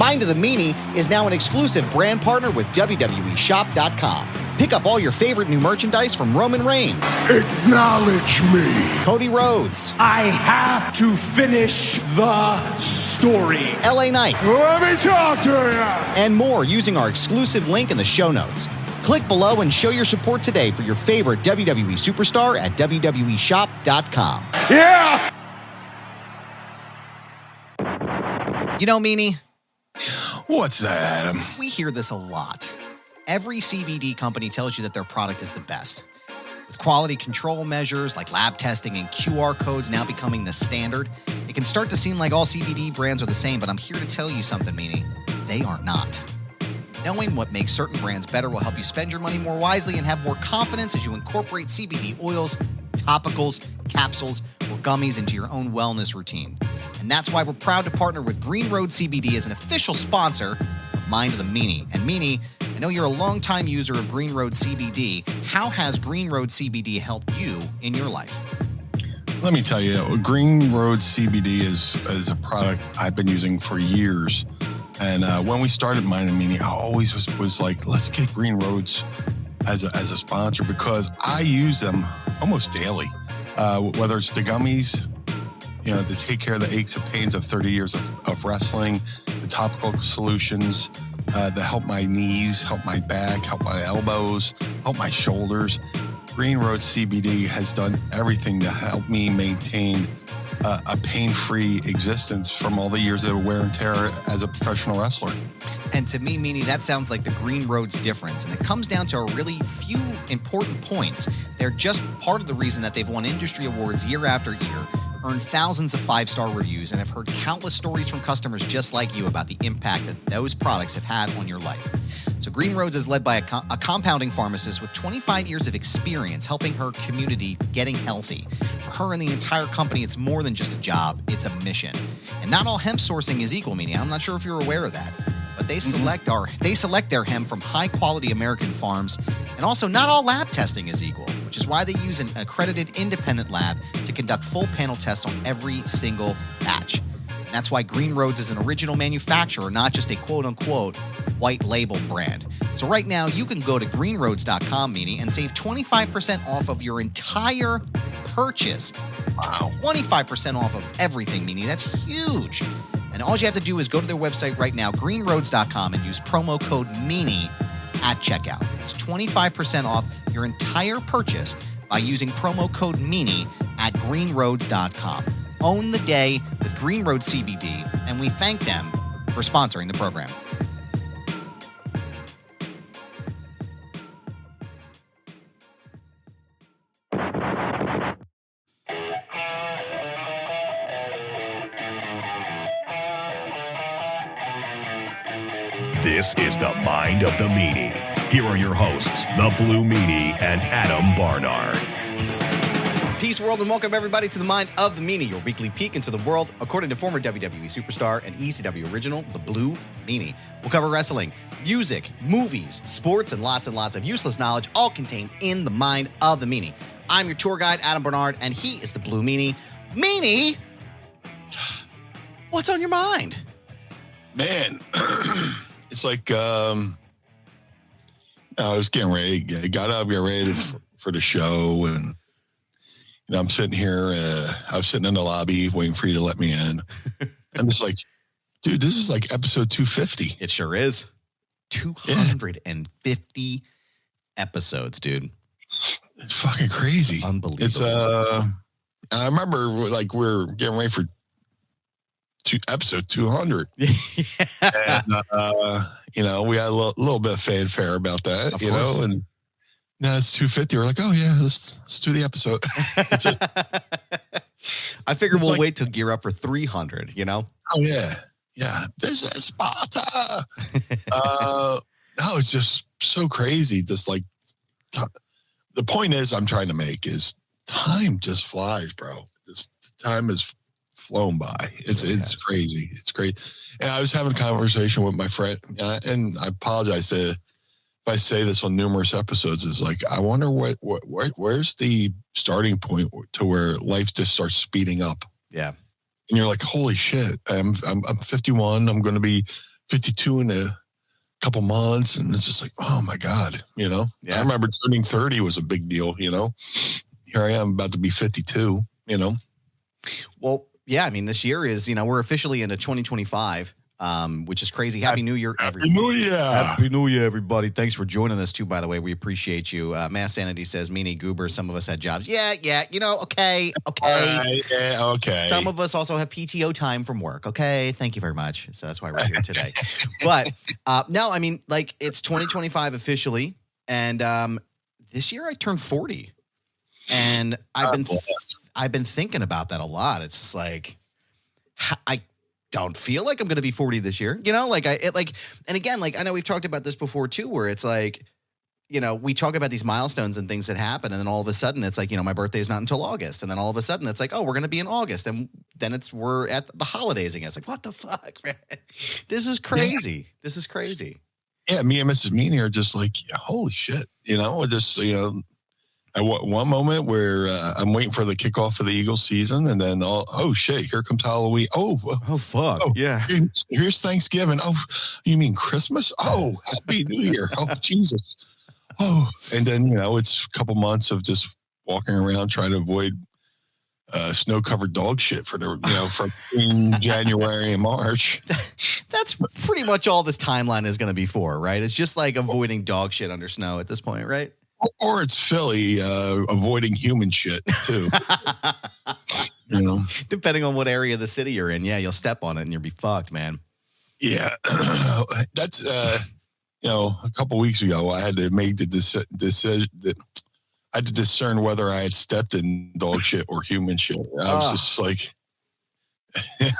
Mind of the Meanie is now an exclusive brand partner with WWEshop.com. Pick up all your favorite new merchandise from Roman Reigns. Acknowledge me. Cody Rhodes. I have to finish the story. LA Knight. Let me talk to you. And more using our exclusive link in the show notes. Click below and show your support today for your favorite WWE superstar at WWEshop.com. Yeah! You know, Meanie, What's that, Adam? we hear this a lot. Every CBD company tells you that their product is the best. With quality control measures like lab testing and QR codes now becoming the standard, it can start to seem like all CBD brands are the same, but I'm here to tell you something, Meanie. They are not. Knowing what makes certain brands better will help you spend your money more wisely and have more confidence as you incorporate CBD oils, topicals, capsules, or gummies into your own wellness routine. And that's why we're proud to partner with Green Road CBD as an official sponsor of Mind of the Meanie. And Meanie, I know you're a longtime user of Green Road CBD. How has Green Road CBD helped you in your life? Let me tell you, Green Road CBD is a product I've been using for years. And when we started Mind of the Meanie, I always was like, let's get Green Roads as a sponsor because I use them almost daily. Whether it's the gummies, you know, to take care of the aches and pains of 30 years of wrestling, the topical solutions that help my knees, help my back, help my elbows, help my shoulders. Green Road CBD has done everything to help me maintain a pain-free existence from all the years of wear and tear as a professional wrestler. And to me, Meanie, that sounds like the Green Road's difference. And it comes down to a really few important points. They're just part of the reason that they've won industry awards year after year, earned thousands of five-star reviews, and have heard countless stories from customers just like you about the impact that those products have had on your life. So Green Roads is led by a compounding pharmacist with 25 years of experience helping her community getting healthy. For her and the entire company, it's more than just a job, it's a mission. And not all hemp sourcing is equal, Meanie. I'm not sure if you're aware of that. But they select their hemp from high-quality American farms, and also not all lab testing is equal, which is why they use an accredited independent lab to conduct full panel tests on every single batch. And that's why Green Roads is an original manufacturer, not just a quote-unquote white label brand. So right now, you can go to greenroads.com, Meanie, and save 25% off of your entire purchase. Wow. 25% off of everything, Meanie. That's huge. And all you have to do is go to their website right now, greenroads.com, and use promo code MEANIE at checkout. It's 25% off your entire purchase by using promo code MEANIE at greenroads.com. Own the day with Green Road CBD, and we thank them for sponsoring the program. This is the Mind of the Meanie. Here are your hosts, the Blue Meanie and Adam Barnard. Peace, world, and welcome everybody to the Mind of the Meanie, your weekly peek into the world, according to former WWE superstar and ECW original, the Blue Meanie. We'll cover wrestling, music, movies, sports, and lots of useless knowledge, all contained in the Mind of the Meanie. I'm your tour guide, Adam Barnard, and he is the Blue Meanie. Meanie, what's on your mind? Man, it's like I was getting ready. I got up, got ready for the show, and I'm sitting here. I was sitting in the lobby waiting for you to let me in. I'm just like, dude, this is like episode 250. It sure is. 250 episodes, dude. It's fucking crazy. Unbelievable. It's I remember like we're getting ready for episode 200. And we had a little bit of fanfare about that, of course. and now it's 250. We're like, oh yeah, let's do the episode. I figure we'll wait till gear up for 300, Oh yeah. This is Sparta. No, it's just so crazy. Just like the point is I'm trying to make is time just flies, bro. Time has flown by. It's crazy. It's great. And I was having a conversation with my friend, and I apologize if I say this on numerous episodes. Is like, I wonder where's the starting point to where life just starts speeding up. Yeah. And you're like, holy shit, I'm 51. I'm going to be 52 in a couple months, and it's just like, oh my God, you know. Yeah. I remember turning 30 was a big deal, you know. Here I am about to be 52, you know. Well, yeah, I mean, this year is, you know, we're officially into 2025. Which is crazy. Happy New Year, everybody. Happy New Year. Happy New Year, everybody. Thanks for joining us, too, by the way. We appreciate you. Mass Sanity says, Meanie Goober, some of us had jobs. Yeah, you know, okay. Okay. Some of us also have PTO time from work, okay? Thank you very much. So that's why we're here today. But, no, I mean, like, it's 2025 officially, and this year I turned 40. And I've been thinking about that a lot. It's just like, I don't feel like I'm going to be 40 this year. You know, like and again, like I know we've talked about this before too, where it's like, you know, we talk about these milestones and things that happen. And then all of a sudden it's like, you know, my birthday is not until August. And then all of a sudden it's like, oh, we're going to be in August. And then we're at the holidays again. It's like, what the fuck, man? This is crazy. Yeah. This is crazy. Yeah. Me and Mrs. Meanie are just like, yeah, holy shit. You know, just, you know, at one moment where I'm waiting for the kickoff of the Eagles season, and then oh shit, here comes Halloween. Oh fuck, yeah. Here's Thanksgiving. Oh, you mean Christmas? Oh, Happy New Year. Oh Jesus. Oh, and then you know it's a couple months of just walking around trying to avoid snow-covered dog shit for from January and March. That's pretty much all this timeline is going to be for, right? It's just like avoiding dog shit under snow at this point, right? Or it's Philly avoiding human shit too. You know, depending on what area of the city you're in, yeah, you'll step on it and you'll be fucked, man. Yeah, that's you know, a couple weeks ago, I had to make the decision that I had to discern whether I had stepped in dog shit or human shit. I was just like, I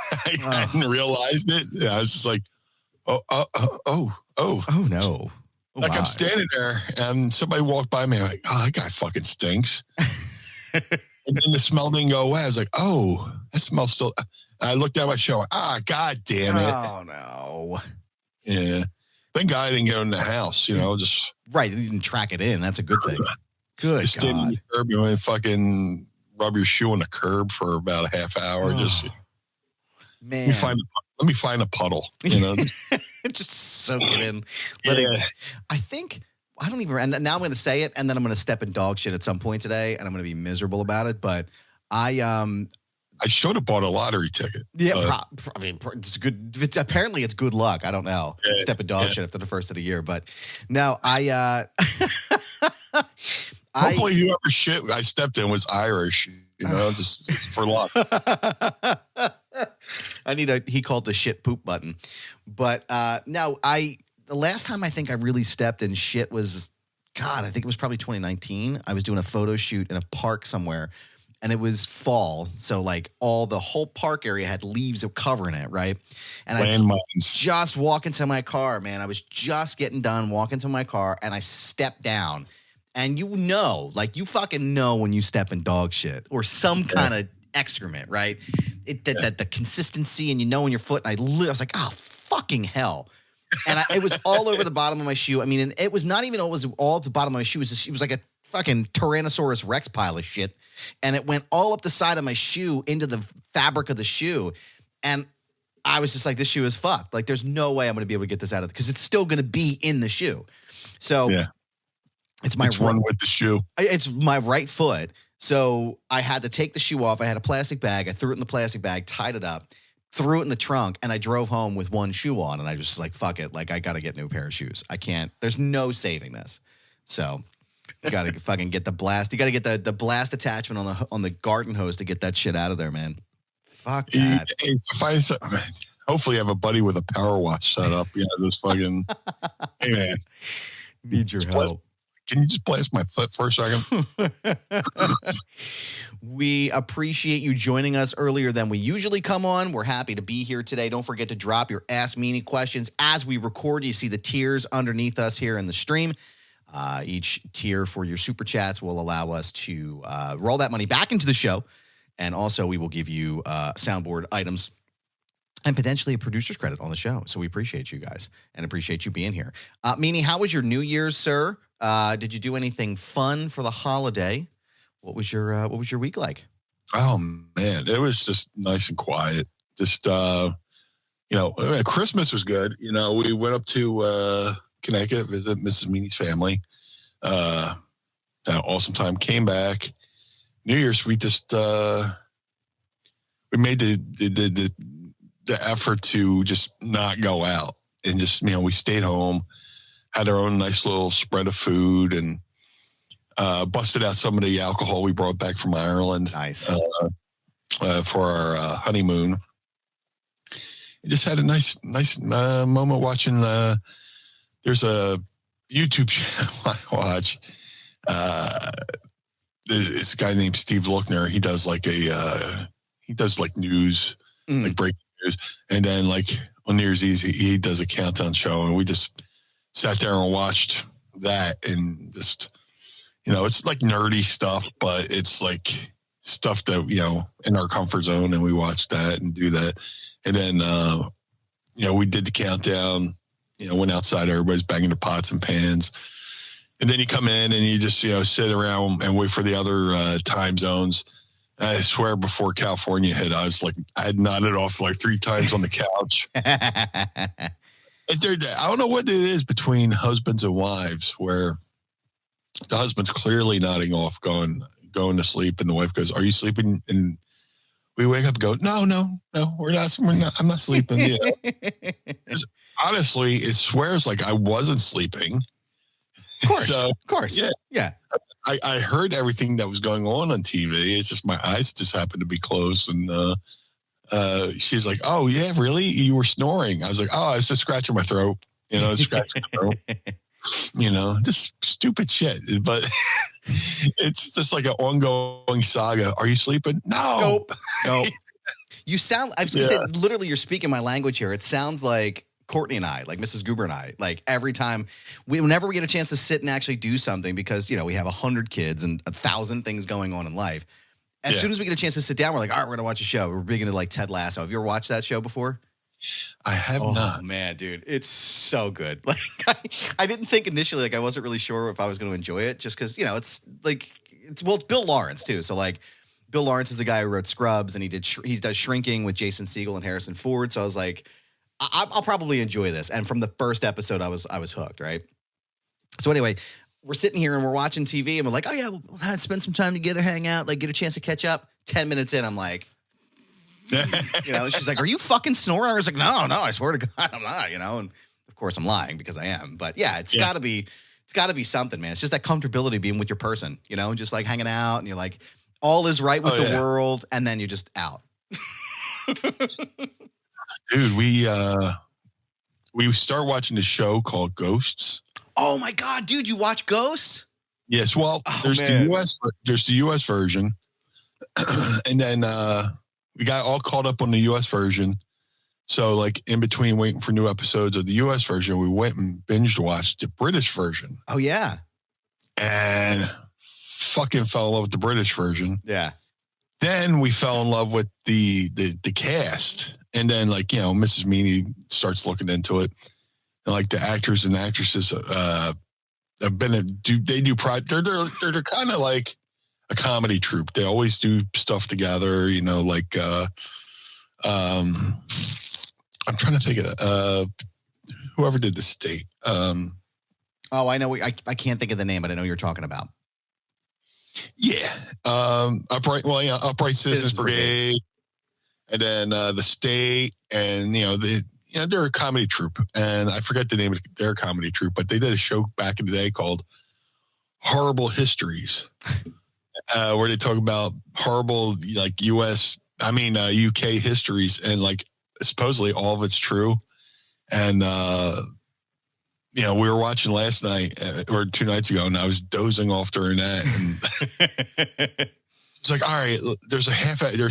hadn't realized it. I was just like, oh no. Oh, like, I'm standing there and somebody walked by me, like, oh, that guy fucking stinks. And then the smell didn't go away. I was like, oh, that smells still. I looked at my show. God damn it. Oh, no. Yeah. Thank God I didn't get in the house, you know, just. Right. You didn't track it in. That's a good thing. Good just God. On the curb, you and fucking rub your shoe on the curb for about a half hour. Just, man. Let me find a puddle, you know. Just soak it in. I don't even, and now I'm going to say it, and then I'm going to step in dog shit at some point today, and I'm going to be miserable about it. But I should have bought a lottery ticket. Yeah, I mean, it's good. Apparently, it's good luck. I don't know. Yeah, step in dog shit after the first of the year, but no, hopefully, whoever shit I stepped in was Irish. You know, just for luck. He called the shit poop button. But no, the last time I think I really stepped in shit was, God, I think it was probably 2019. I was doing a photo shoot in a park somewhere, and it was fall. So like the whole park area had leaves covering it, right? And I just walk into my car, man. I was just getting done walking to my car, and I stepped down. And you know, like you fucking know when you step in dog shit or some kind of excrement, right? The consistency, and you know in your foot. And I was like, oh, fucking hell. And it was all over the bottom of my shoe. I mean, and it was not even all at the bottom of my shoe. It was like a fucking Tyrannosaurus Rex pile of shit. And it went all up the side of my shoe into the fabric of the shoe. And I was just like, this shoe is fucked. Like, there's no way I'm going to be able to get this out of it because it's still going to be in the shoe. So yeah. It's one with the shoe. It's my right foot. So I had to take the shoe off. I had a plastic bag. I threw it in the plastic bag, tied it up, threw it in the trunk, and I drove home with one shoe on. And I just like, fuck it. Like, I got to get a new pair of shoes. I can't. There's no saving this. So you got to fucking get the blast. You got to get the blast attachment on the garden hose to get that shit out of there, man. Fuck that. Hopefully I have a buddy with a power wash set up. You know, just fucking, hey, man. Need your help. Can you just blast my foot for a second? We appreciate you joining us earlier than we usually come on. We're happy to be here today. Don't forget to drop your Ask Meanie questions as we record. You see the tiers underneath us here in the stream. Each tier for your super chats will allow us to roll that money back into the show. And also we will give you soundboard items and potentially a producer's credit on the show. So we appreciate you guys and appreciate you being here. Meanie, how was your New Year's, sir? Did you do anything fun for the holiday? What was your week like? Oh man, it was just nice and quiet. Just Christmas was good. We went up to Connecticut, visit Mrs. Meanie's family. Had an awesome time. Came back. New Year's, we just we made the effort to just not go out and just we stayed home, had our own nice little spread of food, and busted out some of the alcohol we brought back from Ireland. Nice. For our honeymoon. Just had a nice moment watching. There's a YouTube channel I watch. This guy named Steve Lookner. He does like news, like breaking news, and then like on New Year's Eve he does a countdown show, and we just sat there and watched that, and just it's like nerdy stuff, but it's like stuff that in our comfort zone, and we watched that and do that. And then, we did the countdown, went outside, everybody's banging the pots and pans. And then you come in and you just, sit around and wait for the other time zones. And I swear before California hit, I had nodded off like 3 times on the couch. I don't know what it is between husbands and wives where the husband's clearly nodding off, going to sleep. And the wife goes, "Are you sleeping?" And we wake up and go, no, we're not. I'm not sleeping. Honestly, it swears like I wasn't sleeping. Of course. Yeah. I heard everything that was going on TV. It's just my eyes just happened to be closed. And she's like, "Oh, yeah, really? You were snoring?" I was like, "Oh, I was just scratching my throat. Scratching my throat." Just stupid shit. But it's just like an ongoing saga. Are you sleeping? No. Nope. You sound, I was going to say, literally, you're speaking my language here. It sounds like Courtney and I, like Mrs. Goober and I, like every time, whenever we get a chance to sit and actually do something, because, we have 100 kids and 1,000 things going on in life. As soon as we get a chance to sit down, we're like, all right, we're going to watch a show. We're big into like Ted Lasso. Have you ever watched that show before? I have not. Oh man, dude, it's so good. Like I didn't think initially, like I wasn't really sure if I was going to enjoy it, just because it's like it's Bill Lawrence too. So like Bill Lawrence is the guy who wrote Scrubs, and he does Shrinking with Jason Segel and Harrison Ford. So I was like, I'll probably enjoy this. And from the first episode, I was hooked. Right. So anyway, we're sitting here and we're watching TV, and we're like, oh yeah, we'll spend some time together, hang out, like get a chance to catch up. 10 minutes in, I'm like. She's like, "Are you fucking snoring?" I was like, no, I swear to God, I'm not, and of course I'm lying because I am, but it's gotta be something, man. It's just that comfortability being with your person, just like hanging out, and you're like, all is right with the world, and then you're just out. Dude, we start watching the show called Ghosts. Oh my God, dude, you watch Ghosts? Yes. Well, there's the US version. And then, we got all caught up on the US version. So like in between waiting for new episodes of the US version, we went and binge watched the British version. Oh yeah. And fucking fell in love with the British version. Yeah. Then we fell in love with the cast. And then Mrs. Meanie starts looking into it. And like the actors and actresses have been they're kind of like a comedy troupe. They always do stuff together, like I'm trying to think of whoever did The State. Oh, I know. I can't think of the name, but I know you're talking about. Yeah. Upright Citizens Brigade, and then The State, and they're a comedy troupe, and I forget the name of their comedy troupe, but they did a show back in the day called Horrible Histories. Where they talk about horrible, like UK histories, and like supposedly all of it's true. And we were watching last night or 2 nights ago, and I was dozing off during that. And it's like, all right, there's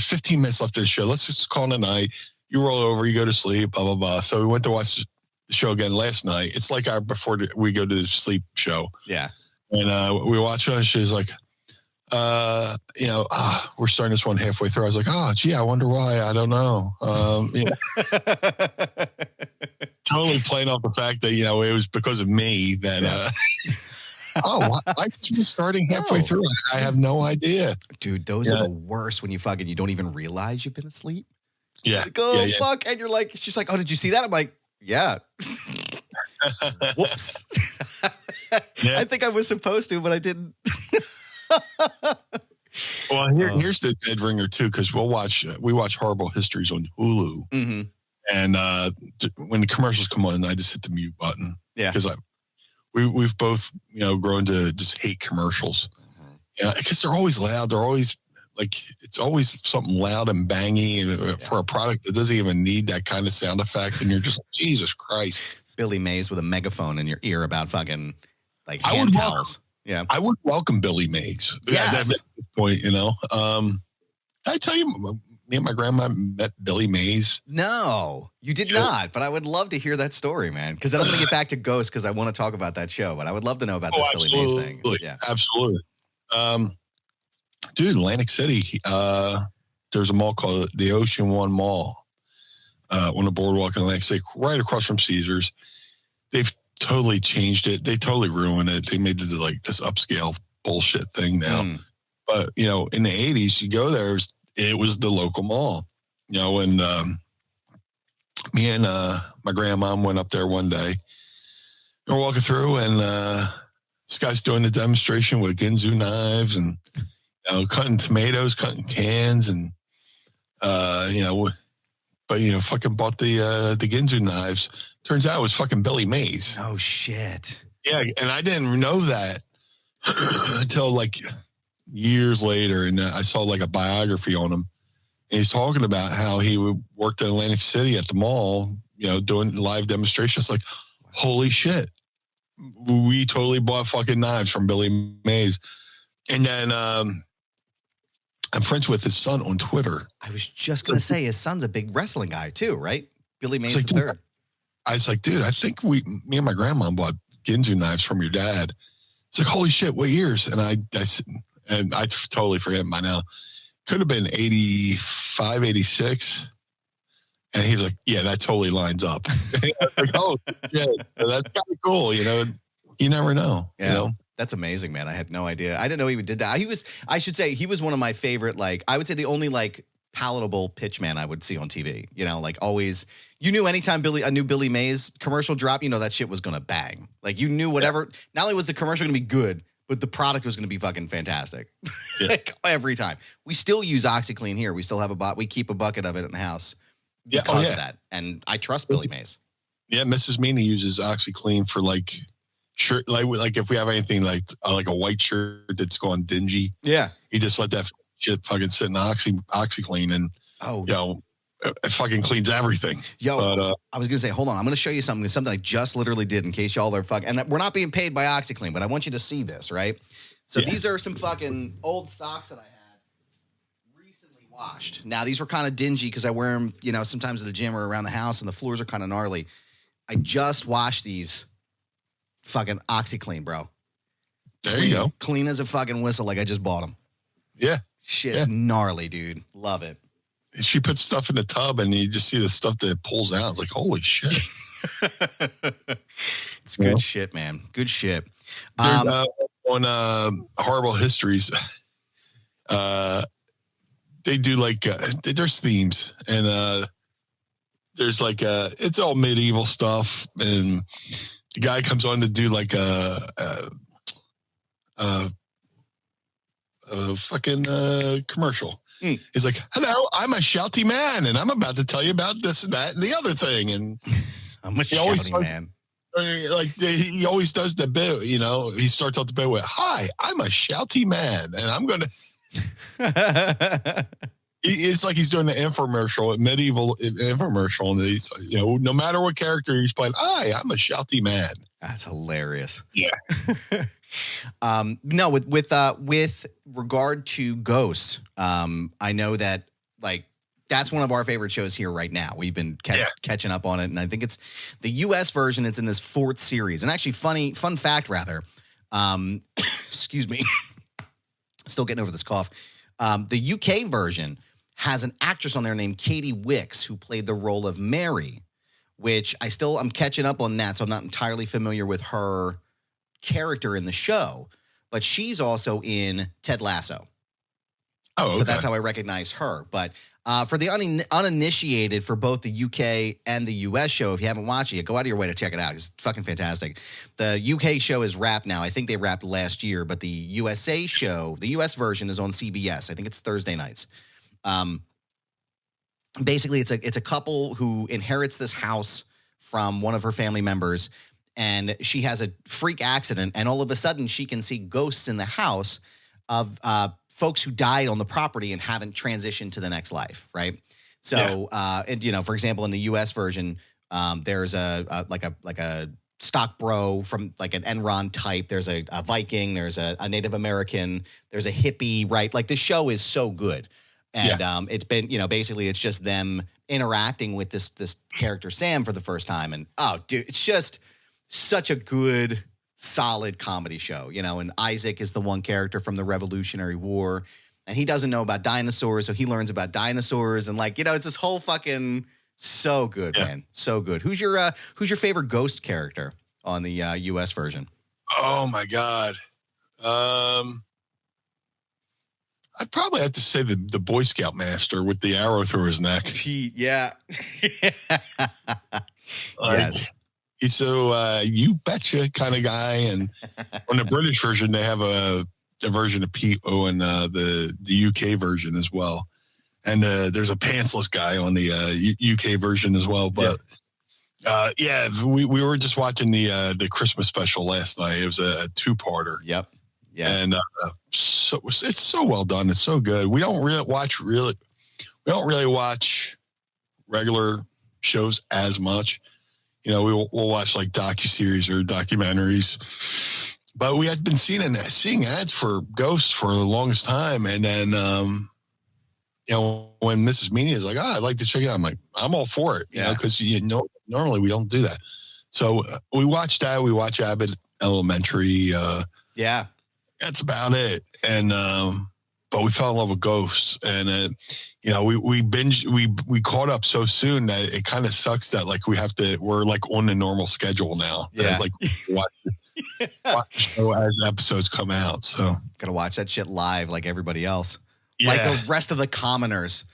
15 minutes left of the show. Let's just call it a night. You roll over, you go to sleep, blah blah blah. So we went to watch the show again last night. It's like before we go to the sleep show. Yeah. And we watched it, and she's like, we're starting this one halfway through. I was like, oh, gee, I wonder why. I don't know. Totally playing off the fact that, it was because of me that, why is it starting halfway through? I have no idea. Dude, those are the worst when you don't even realize you've been asleep. Yeah. Like, oh, fuck. And you're like, she's like, oh, did you see that? I'm like, yeah. Whoops. I think I was supposed to, but I didn't. Well, here's the dead ringer too, because we watch Horrible Histories on Hulu, and when the commercials come on, I just hit the mute button. Yeah, because we've both grown to just hate commercials. Yeah, because they're always loud. They're always like it's always something loud and bangy for a product that doesn't even need that kind of sound effect, and you're just Jesus Christ. Billy Mays with a megaphone in your ear about fucking like hand towels. Yeah, I would welcome Billy Mays. Yes. At this point, I tell you, me and my grandma met Billy Mays. No, you did not. But I would love to hear that story, man. Because then I'm going to get back to Ghost because I want to talk about that show. But I would love to know about this Billy Mays thing. Yeah, absolutely. Dude, Atlantic City. There's a mall called the Ocean One Mall on the boardwalk in Atlantic City, right across from Caesars. They've totally changed it. They totally ruined it. They made it like this upscale bullshit thing now. But in the 80s, you go there, it was the local mall. And me and my grandma went up there one day. We're walking through, and this guy's doing a demonstration with Ginsu knives and cutting tomatoes, cutting cans, and fucking bought the Ginsu knives. Turns out it was fucking Billy Mays. Oh shit. Yeah, and I didn't know that until like years later, and I saw like a biography on him. And he's talking about how he worked in Atlantic City at the mall, doing live demonstrations. Like, holy shit, we totally bought fucking knives from Billy Mays. And then I'm friends with his son on Twitter. I was just going to say his son's a big wrestling guy too, right? Billy Mays the third. I was like, dude, I think me and my grandma bought Ginsu knives from your dad. It's like, holy shit, what years? And I totally forget by now. Could have been 85, 86. And he was like, yeah, that totally lines up. Like, oh, shit, that's kind of cool. You never know. Yeah. That's amazing, man. I had no idea. I didn't know he did that. He was one of my favorite, like, I would say the only, like, palatable pitchman I would see on TV. Like always, you knew anytime a new Billy Mays commercial dropped, that shit was going to bang. Like you knew whatever, not only was the commercial going to be good, but the product was going to be fucking fantastic. Yeah. Like every time. We still use OxyClean here. We still have we keep a bucket of it in the house because of that. And I trust Billy Mays. Yeah. Mrs. Meanie uses OxyClean for like shirt, like if we have anything like a white shirt that's gone dingy. Yeah. You just let that shit fucking sit in OxyClean and it fucking cleans everything. But, I was gonna say, hold on, I'm gonna show you something I just literally did in case y'all are and we're not being paid by OxyClean, but I want you to see this, right? So these are some fucking old socks that I had recently washed. Now these were kind of dingy because I wear them, sometimes at the gym or around the house, and the floors are kind of gnarly. I just washed these fucking OxyClean, bro. There you go. Clean as a fucking whistle, like I just bought them. Yeah. Shit's gnarly, dude. Love it. She puts stuff in the tub and you just see the stuff that pulls out. It's like, holy shit. It's good shit, man. Good shit. On Horrible Histories, they do like, there's themes and there's like, it's all medieval stuff. And the guy comes on to do like a fucking commercial. He's like, hello, I'm a shouty man, and I'm about to tell you about this and that and the other thing. And I'm a shouty man. Like he always does the bit, he starts out the bit with, hi, I'm a shouty man, and I'm going to... It's like he's doing an infomercial, a medieval infomercial, and he's, no matter what character he's playing, hi, I'm a shouty man. That's hilarious. Yeah. No, with regard to Ghosts, I know that like that's one of our favorite shows here right now. We've been catching up on it, and I think it's the U.S. version. It's in this 4th series, and actually, fun fact rather. Excuse me, still getting over this cough. The UK version has an actress on there named Katie Wicks who played the role of Mary, which I'm catching up on that, so I'm not entirely familiar with her character in the show, but she's also in Ted Lasso. Oh, okay. So that's how I recognize her. But For the uninitiated, for both the UK and the US show, if you haven't watched it yet, go out of your way to check it out. It's fucking fantastic. The UK show is wrapped now. I think they wrapped last year, but the USA show, the US version, is on CBS. I think it's Thursday nights. Basically, it's a couple who inherits this house from one of her family members, and she has a freak accident, and all of a sudden she can see ghosts in the house of folks who died on the property and haven't transitioned to the next life, right? So, and for example, in the U.S. version, there's a stock bro from like an Enron type. There's a Viking. There's a Native American. There's a hippie, right? Like the show is so good. And it's been, basically it's just them interacting with this character Sam for the first time. And oh, dude, it's just such a good, solid comedy show, and Isaac is the one character from the Revolutionary War, and he doesn't know about dinosaurs, so he learns about dinosaurs, and it's this whole fucking so good, man. So good. Who's your favorite ghost character on the US version? Oh my God. I'd probably have to say the Boy Scout master with the arrow through his neck. Pete, yeah. Yes. He's so you betcha kind of guy. And on the British version, they have a version of Pete in the UK version as well. And there's a pantsless guy on the UK version as well. But we were just watching the Christmas special last night. It was a two-parter. Yep. Yeah. And so it's so well done. It's so good. We don't really watch regular shows as much. We'll watch like docuseries or documentaries, but we had been seeing ads for ghosts for the longest time. And then, when Mrs. Meanie is like, I'd like to check it out. I'm like, I'm all for it, because normally we don't do that. So we watched that. We watch Abbott Elementary. That's about it. And, but we fell in love with ghosts, and we caught up so soon that it kind of sucks that we're like on the normal schedule now. Yeah. Watch the show as episodes come out. So gotta watch that shit live like everybody else. Yeah. Like the rest of the commoners.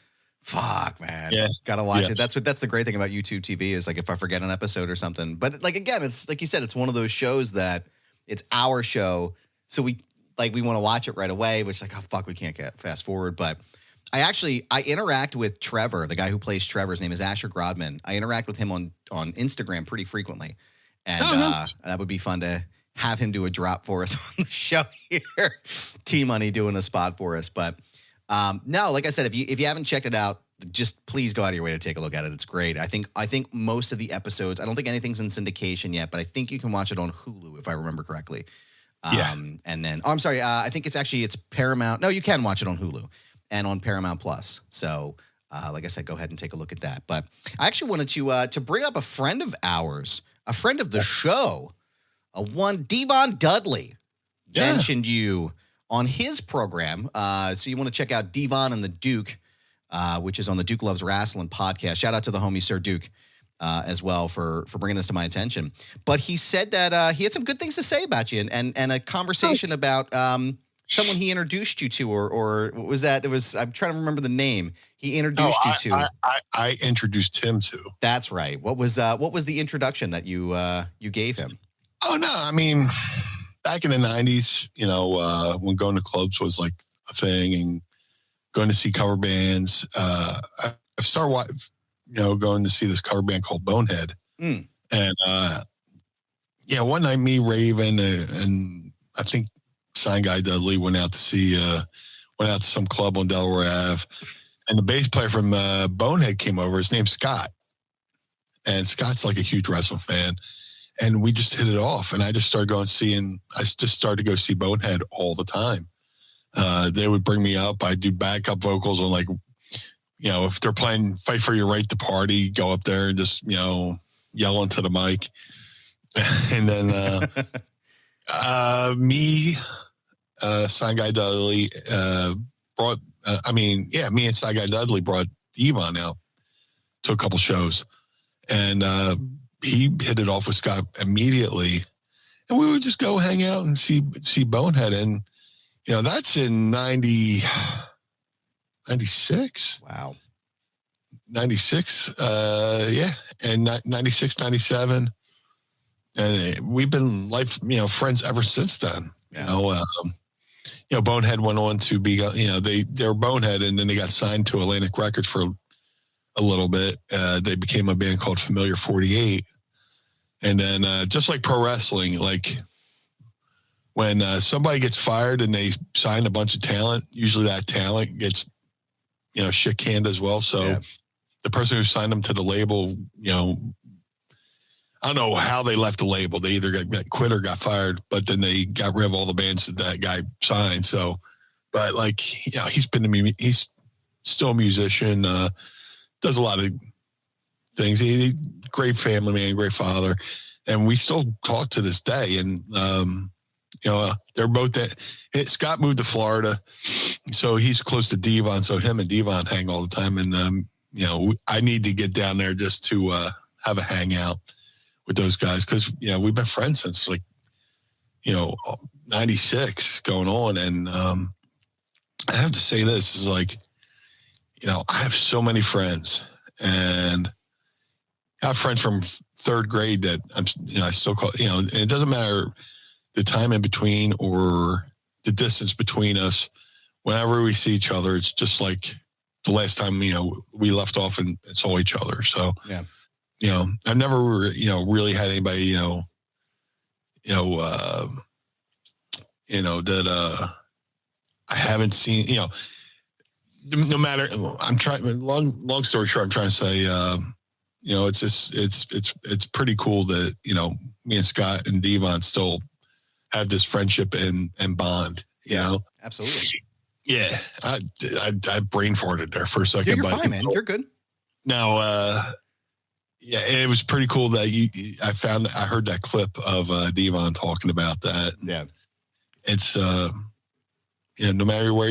Fuck, man. Yeah. Gotta watch it. That's the great thing about YouTube TV is like if I forget an episode or something. But again, it's like you said, it's one of those shows that it's our show. So we want to watch it right away, which is like, oh, fuck, we can't get fast forward. But I interact with Trevor, the guy who plays Trevor. His name is Asher Grodman. I interact with him on Instagram pretty frequently. And that would be fun to have him do a drop for us on the show here. T-Money doing a spot for us. But no, like I said, if you haven't checked it out, just please go out of your way to take a look at it. It's great. I think most of the episodes, I don't think anything's in syndication yet, but I think you can watch it on Hulu, if I remember correctly. And then, I'm sorry. I think it's Paramount. No, you can watch it on Hulu and on Paramount Plus. So, like I said, go ahead and take a look at that. But I actually wanted to bring up a friend of ours, a friend of the show, Devon Dudley mentioned you on his program. So you want to check out Devon and the Duke, which is on the Duke Loves Wrestling podcast. Shout out to the homie Sir Duke. As well for bringing this to my attention. But he said that he had some good things to say about you and a conversation about someone he introduced you to, or what was that? I'm trying to remember the name he introduced you to. I introduced him to. That's right. What was the introduction that you gave him? Oh, no. I mean, back in the 90s, when going to clubs was like a thing and going to see cover bands, I started going to see this cover band called Bonehead. And, one night me, Raven, and I think Sign Guy Dudley went out to some club on Delaware Ave. And the bass player from Bonehead came over. His name's Scott. And Scott's like a huge wrestling fan. And we just hit it off. And I just started to go see Bonehead all the time. They would bring me up. I do backup vocals on like, if they're playing Fight for Your Right to Party, go up there and just, yell into the mic. And then Sign Guy Dudley me and Sign Guy Dudley brought Devon out to a couple shows. And he hit it off with Scott immediately. And we would just go hang out and see Bonehead. And, that's in 96. Wow. 96, yeah, and 96, 97. And we've been friends ever since then. Yeah. Bonehead went on to be, they were Bonehead, and then they got signed to Atlantic Records for a little bit. They became a band called Familiar 48. And then just like pro wrestling, like when somebody gets fired and they sign a bunch of talent, usually that talent gets, shit canned as well. So the person who signed them to the label, I don't know how they left the label. They either got quit or got fired, but then they got rid of all the bands that guy signed. So, but like, he's he's still a musician, does a lot of things. He great family man, great father. And we still talk to this day. And, they're both Scott moved to Florida, so he's close to Devon. So him and Devon hang all the time. And, I need to get down there just to have a hangout with those guys, because we've been friends since 96 going on. And I have to say this is like, I have so many friends, and I have friends from third grade that I still call, and it doesn't matter the time in between or the distance between us. Whenever we see each other, it's just like the last time, we left off and saw each other. So, yeah. I've never, really had anybody, that, I haven't seen, no matter, I'm trying, long story short, I'm trying to say, it's just, it's pretty cool that, me and Scott and Devon still have this friendship and bond, Absolutely. Yeah. I brain farted there for a second. Yeah, you're fine, man. You're good. Now, yeah, it was pretty cool that I heard that clip of Devon talking about that. Yeah. It's, no matter where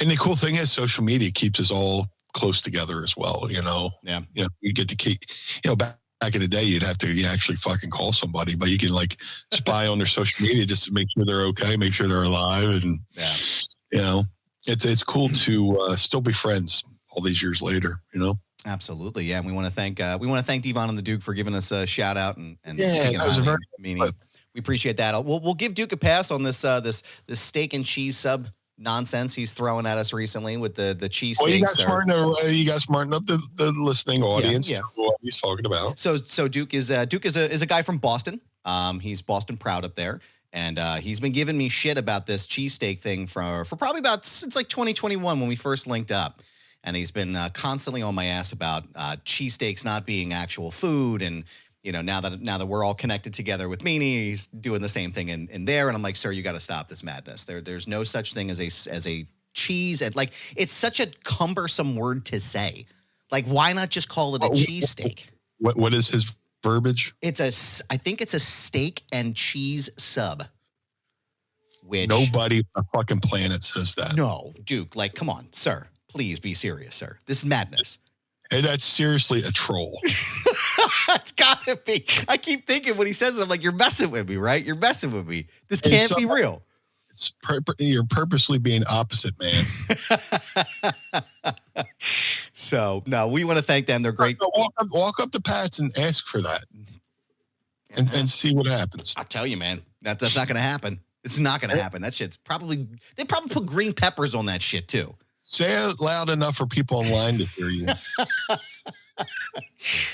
and the cool thing is social media keeps us all close together as well, Yeah. You get to keep, back in the day, you'd have to actually fucking call somebody, but you can like spy on their social media just to make sure they're okay, make sure they're alive. And, it's cool to still be friends all these years later, Absolutely, yeah. And we want to thank Devon and the Duke for giving us a shout out and that was a very meaning. We appreciate that. We'll give Duke a pass on this steak and cheese sub nonsense he's throwing at us recently with the cheese steaks. You guys smarten up the listening audience to what he's talking about. So Duke is a guy from Boston. He's Boston proud up there. And he's been giving me shit about this cheesesteak thing for probably since like 2021 when we first linked up. And he's been constantly on my ass about cheesesteaks not being actual food. And, now that we're all connected together with Meanie, he's doing the same thing in there. And I'm like, sir, you got to stop this madness. There's no such thing as a cheese. Like, it's such a cumbersome word to say. Like, why not just call it a cheesesteak? What is his verbiage? I think it's a steak and cheese sub. Which nobody on the fucking planet says that. No, Duke, like, come on, sir. Please be serious, sir. This is madness. Hey, that's seriously a troll. It's gotta be. I keep thinking when he says it, I'm like, you're messing with me, right? You're messing with me. This can't be real. You're purposely being opposite, man. So, no, we want to thank them. They're great. Walk up to Pat's and ask for that and see what happens. I'll tell you, man, that's not going to happen. It's not going to happen. That shit's they probably put green peppers on that shit too. Say it loud enough for people online to hear you.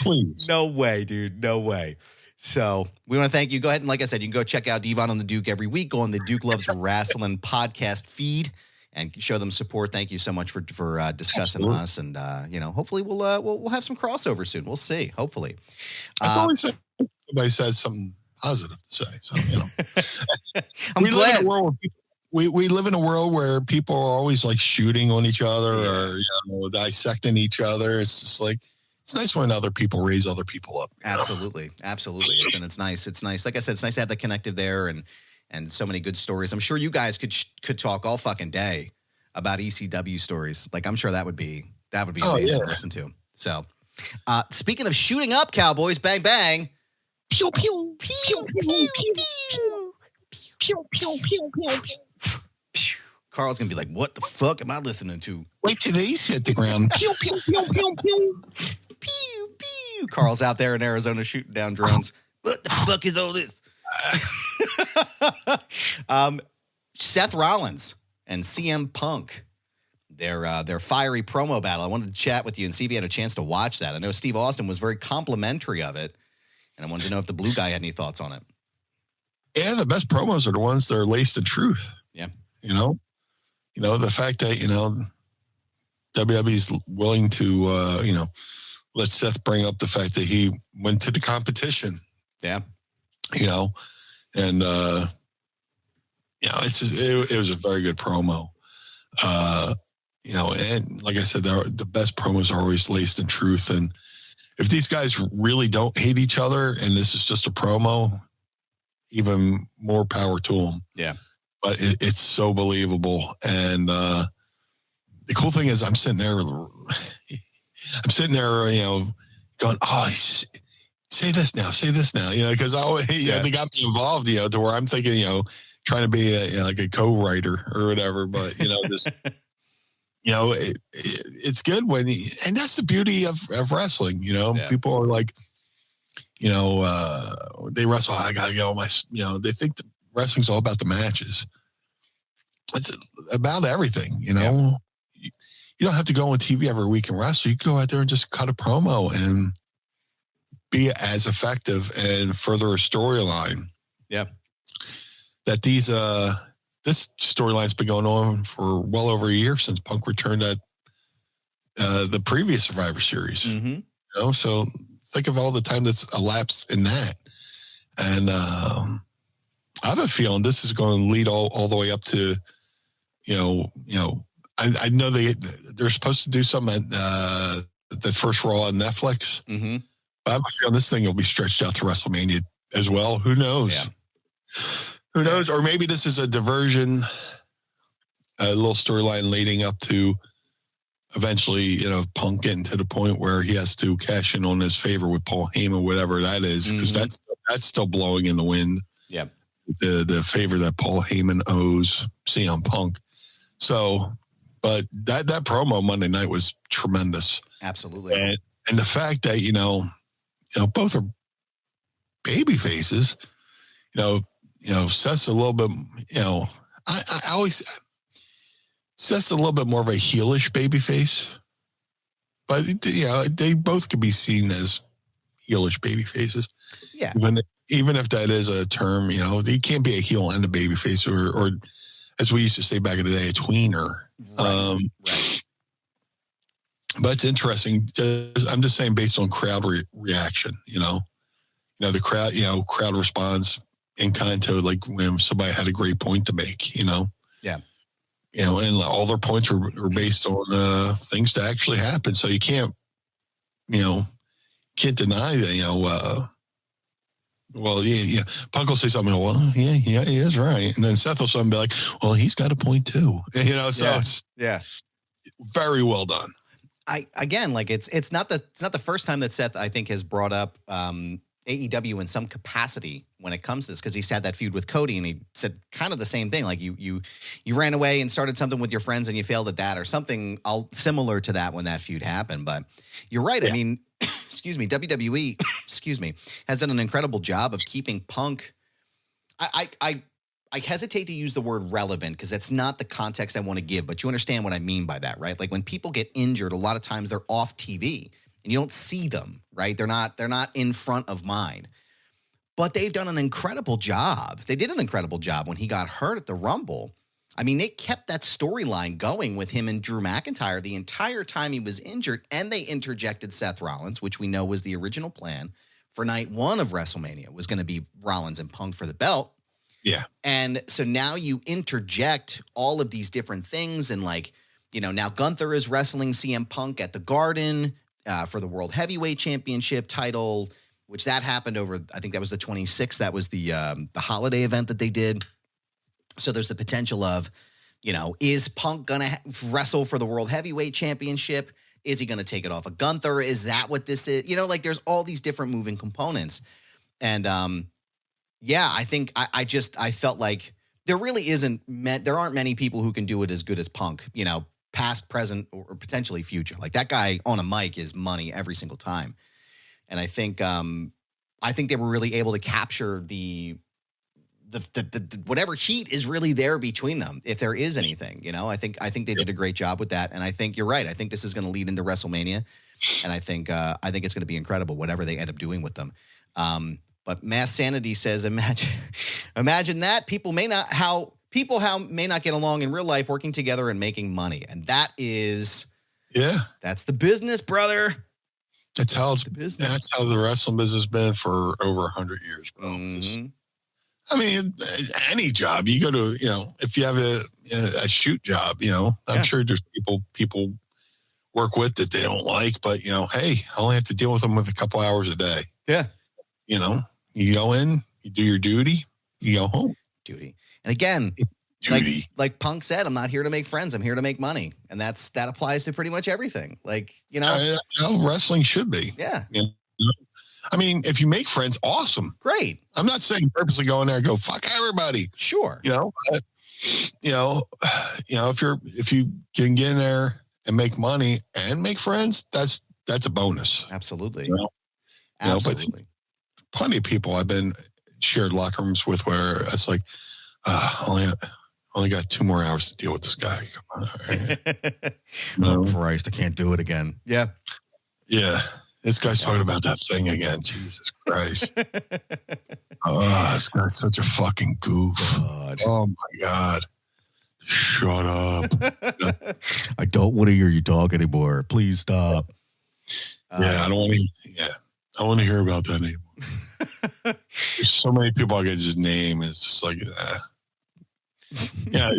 Please. No way, dude. No way. So we want to thank you. Go ahead and, like I said, you can go check out Devon on the Duke every week. Go on the Duke Loves Wrestling podcast feed and show them support. Thank you so much for discussing us, and hopefully we'll have some crossover soon. We'll see. Hopefully, I've always said somebody says something positive to say. So I'm glad. Live in a world where we live in a world where people are always like shooting on each other or dissecting each other. It's just like, it's nice when other people raise other people up. Absolutely. It's nice. It's nice. Like I said, it's nice to have the connective there and so many good stories. I'm sure you guys could talk all fucking day about ECW stories. Like, I'm sure that would be amazing to listen to. So, speaking of shooting up, Cowboys, bang bang. Pew pew pew pew pew pew pew pew pew pew pew. Carl's going to be like, what the fuck am I listening to? Wait till these hit the ground. Pew, pew, pew, pew, pew. Pew, pew. Carl's out there in Arizona shooting down drones. What the fuck is all this? Seth Rollins and CM Punk, their fiery promo battle. I wanted to chat with you and see if you had a chance to watch that. I know Steve Austin was very complimentary of it, and I wanted to know if the blue guy had any thoughts on it. Yeah, the best promos are the ones that are laced in truth. Yeah. The fact that, WWE's willing to, let Seth bring up the fact that he went to the competition. Yeah. And, it was a very good promo. And like I said, the best promos are always laced in truth. And if these guys really don't hate each other and this is just a promo, even more power to them. Yeah. But it's so believable. And the cool thing is I'm sitting there, going, oh, say this now, because they got me involved, to where I'm thinking, trying to be like a co-writer or whatever. But, just, it's good and that's the beauty of wrestling, people are like, they wrestle. I gotta go. They think that wrestling's all about the matches. It's about everything, Yeah. You don't have to go on TV every week and wrestle. You can go out there and just cut a promo and be as effective and further a storyline. Yeah. That this storyline's been going on for well over a year since Punk returned at the previous Survivor Series. Mm-hmm. So think of all the time that's elapsed in that. And I have a feeling this is going to lead all the way up to, I know they're supposed to do something at the first Raw on Netflix. Mm-hmm. But I have a feeling this thing will be stretched out to WrestleMania as well. Who knows? Yeah. Who knows? Or maybe this is a diversion, a little storyline leading up to eventually, Punk getting to the point where he has to cash in on his favor with Paul Heyman, whatever that is, because that's still blowing in the wind. Yeah. The favor that Paul Heyman owes CM Punk. So, but that promo Monday night was tremendous. Absolutely. And the fact that, both are baby faces, Seth's a little bit, I always, Seth's a little bit more of a heelish baby face, but they both could be seen as heelish baby faces. Yeah. Even if that is a term, you can't be a heel and a baby face or as we used to say back in the day, a tweener. Right. But it's interesting. I'm just saying based on crowd reaction, the crowd responds in kind to like when somebody had a great point to make, Yeah. And all their points are based on things that actually happen. So you can't deny that, Punk will say something, well, yeah, he is right. And then Seth will something be like, well, he's got a point too. It's very well done. It's not the first time that Seth, I think, has brought up AEW in some capacity when it comes to this, because he's had that feud with Cody and he said kind of the same thing. Like you ran away and started something with your friends and you failed at that, or something similar to that when that feud happened. But you're right. Yeah. I mean, WWE, has done an incredible job of keeping Punk. I hesitate to use the word relevant because that's not the context I want to give, but you understand what I mean by that, right? Like when people get injured, a lot of times they're off TV and you don't see them, right? They're not in front of mind. But they've done an incredible job. They did an incredible job when he got hurt at the Rumble. I mean, they kept that storyline going with him and Drew McIntyre the entire time he was injured, and they interjected Seth Rollins, which we know was the original plan for night one of WrestleMania, was going to be Rollins and Punk for the belt. Yeah. And so now you interject all of these different things, and now Gunther is wrestling CM Punk at the Garden for the World Heavyweight Championship title, which that happened over, I think that was the 26th. That was the holiday event that they did. So there's the potential of, is Punk going to wrestle for the World Heavyweight Championship? Is he going to take it off of Gunther? Is that what this is? There's all these different moving components. And, I think I felt like there really isn't. There aren't many people who can do it as good as Punk. Past, present, or potentially future. Like that guy on a mic is money every single time. And I think they were really able to capture the whatever heat is really there between them, if there is anything. I think they did a great job with that. And I think you're right. I think this is going to lead into WrestleMania, and I think it's going to be incredible whatever they end up doing with them. But Mass Sanity says, imagine that people may not get along in real life working together and making money. And that's the business, brother. That's how the wrestling business has been for over 100 years, bro. Mm-hmm. Any job you go to, if you have a shoot job, I'm sure there's people work with that they don't like, but hey, I only have to deal with them with a couple hours a day. Yeah. You go in, you do your duty, you go home. Duty. And again, like Punk said, I'm not here to make friends. I'm here to make money. And that applies to pretty much everything. That's how wrestling should be. Yeah. If you make friends, awesome. Great. I'm not saying purposely go in there and go, fuck everybody. Sure. But, if you can get in there and make money and make friends, that's a bonus. Absolutely. Absolutely. But plenty of people I've been shared locker rooms with where it's like, only got 2 more hours to deal with this guy. Come on. Oh, Christ, I can't do it again. Yeah. Yeah. This guy's talking about that thing again. Jesus Christ. This guy's such a fucking goof. God. Oh, my God. Shut up. I don't want to hear you talk anymore. Please stop. I don't want to hear about that anymore. There's so many people I could just name. It's just like, yeah,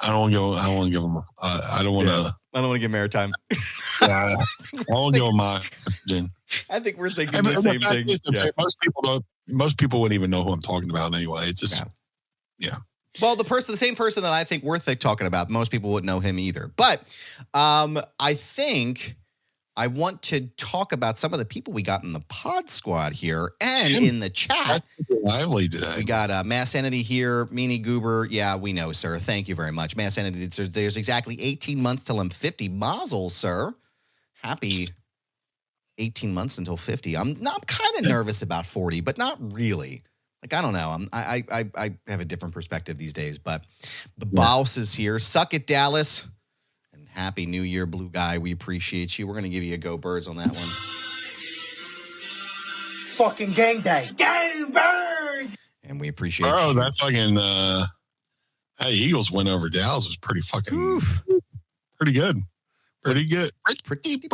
I don't want to give them. I don't want to give maritime. I won't give them my opinion. I think we're thinking the same thing. Most people wouldn't even know who I'm talking about anyway. It's just, yeah. Well, the same person that I think we're talking about, most people wouldn't know him either. But I think I want to talk about some of the people we got in the pod squad here and in the chat. Lively today. We got Mass Sanity here, Meanie Goober. Yeah, we know, sir. Thank you very much. Mass Sanity, there's exactly 18 months till I'm 50. Mazel, sir. Happy 18 months until 50. I'm kind of nervous about 40, but not really. Like, I don't know. I have a different perspective these days, but the boss is here. Suck it, Dallas. And Happy New Year, Blue Guy. We appreciate you. We're going to give you a go birds on that one. Fucking gang day. Gang birds! And we appreciate you. Oh, that fucking Eagles win over Dallas was pretty fucking pretty good. Pretty good. Pretty good.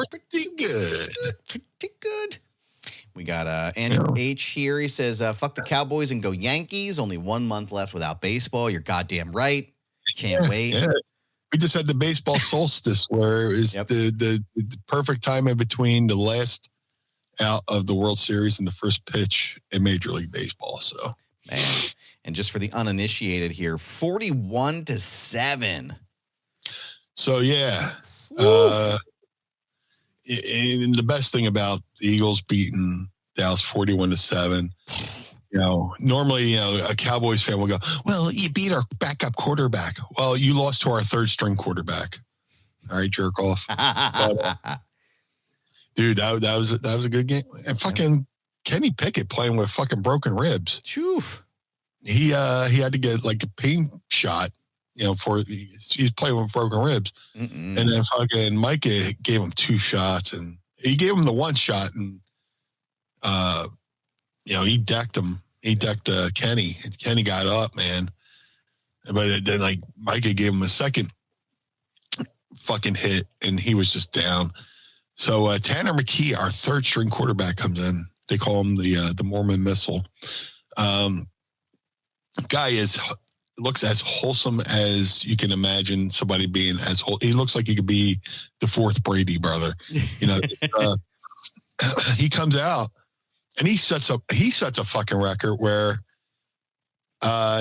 Pretty good. We got Andrew H here. He says, fuck the Cowboys and go Yankees. Only 1 month left without baseball. You're goddamn right. Can't wait. Yeah. We just had the baseball solstice where it's the perfect time in between the last out of the World Series and the first pitch in Major League Baseball. So, man. And just for the uninitiated here, 41-7. So, yeah. And the best thing about the Eagles beating Dallas 41-7, normally, a Cowboys fan will go, well, you beat our backup quarterback. Well, you lost to our third string quarterback. All right, jerk off. Dude, that was a good game. And fucking Kenny Pickett playing with fucking broken ribs. Choof. He had to get like a pain shot, he's playing with broken ribs. And then fucking Micah gave him 2 shots, and he gave him the 1 shot, and he decked him. He decked Kenny, and Kenny got up, man. But then like Micah gave him a second fucking hit, and he was just down. So Tanner McKee, our third string quarterback, comes in. They call him the Mormon Missile. Guy looks as wholesome as you can imagine somebody being as whole. He looks like he could be the 4th Brady brother. He comes out and he sets a fucking record where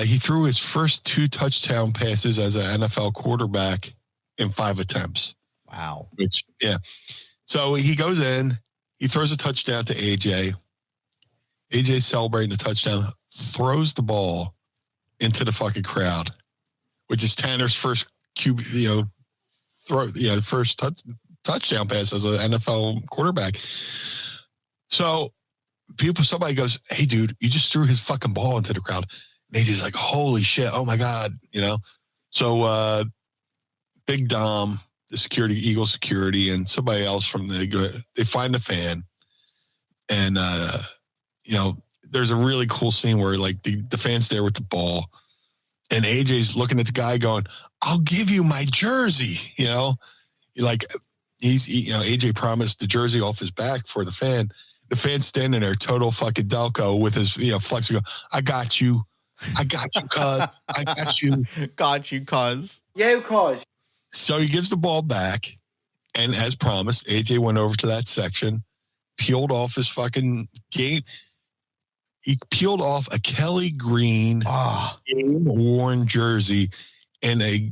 he threw his first 2 touchdown passes as an NFL quarterback in 5 attempts. Wow. So he goes in, he throws a touchdown to AJ. AJ's celebrating the touchdown. throws the ball into the fucking crowd, which is Tanner's first first touchdown pass as an NFL quarterback. So somebody goes, "Hey, dude, you just threw his fucking ball into the crowd." And AJ's like, "Holy shit! Oh my god!" So Big Dom, the Eagle security, and somebody else from they find the fan, and there's a really cool scene where like the fan's there with the ball, and AJ's looking at the guy going, "I'll give you my jersey," like AJ promised the jersey off his back for the fan. The fan's standing there, total fucking Delco with his flexing. I got you, cuz. I got you, got you, cuz. Yeah, cuz. So he gives the ball back, and as promised, AJ went over to that section, peeled off his fucking game. He peeled off a Kelly Green game-worn jersey in a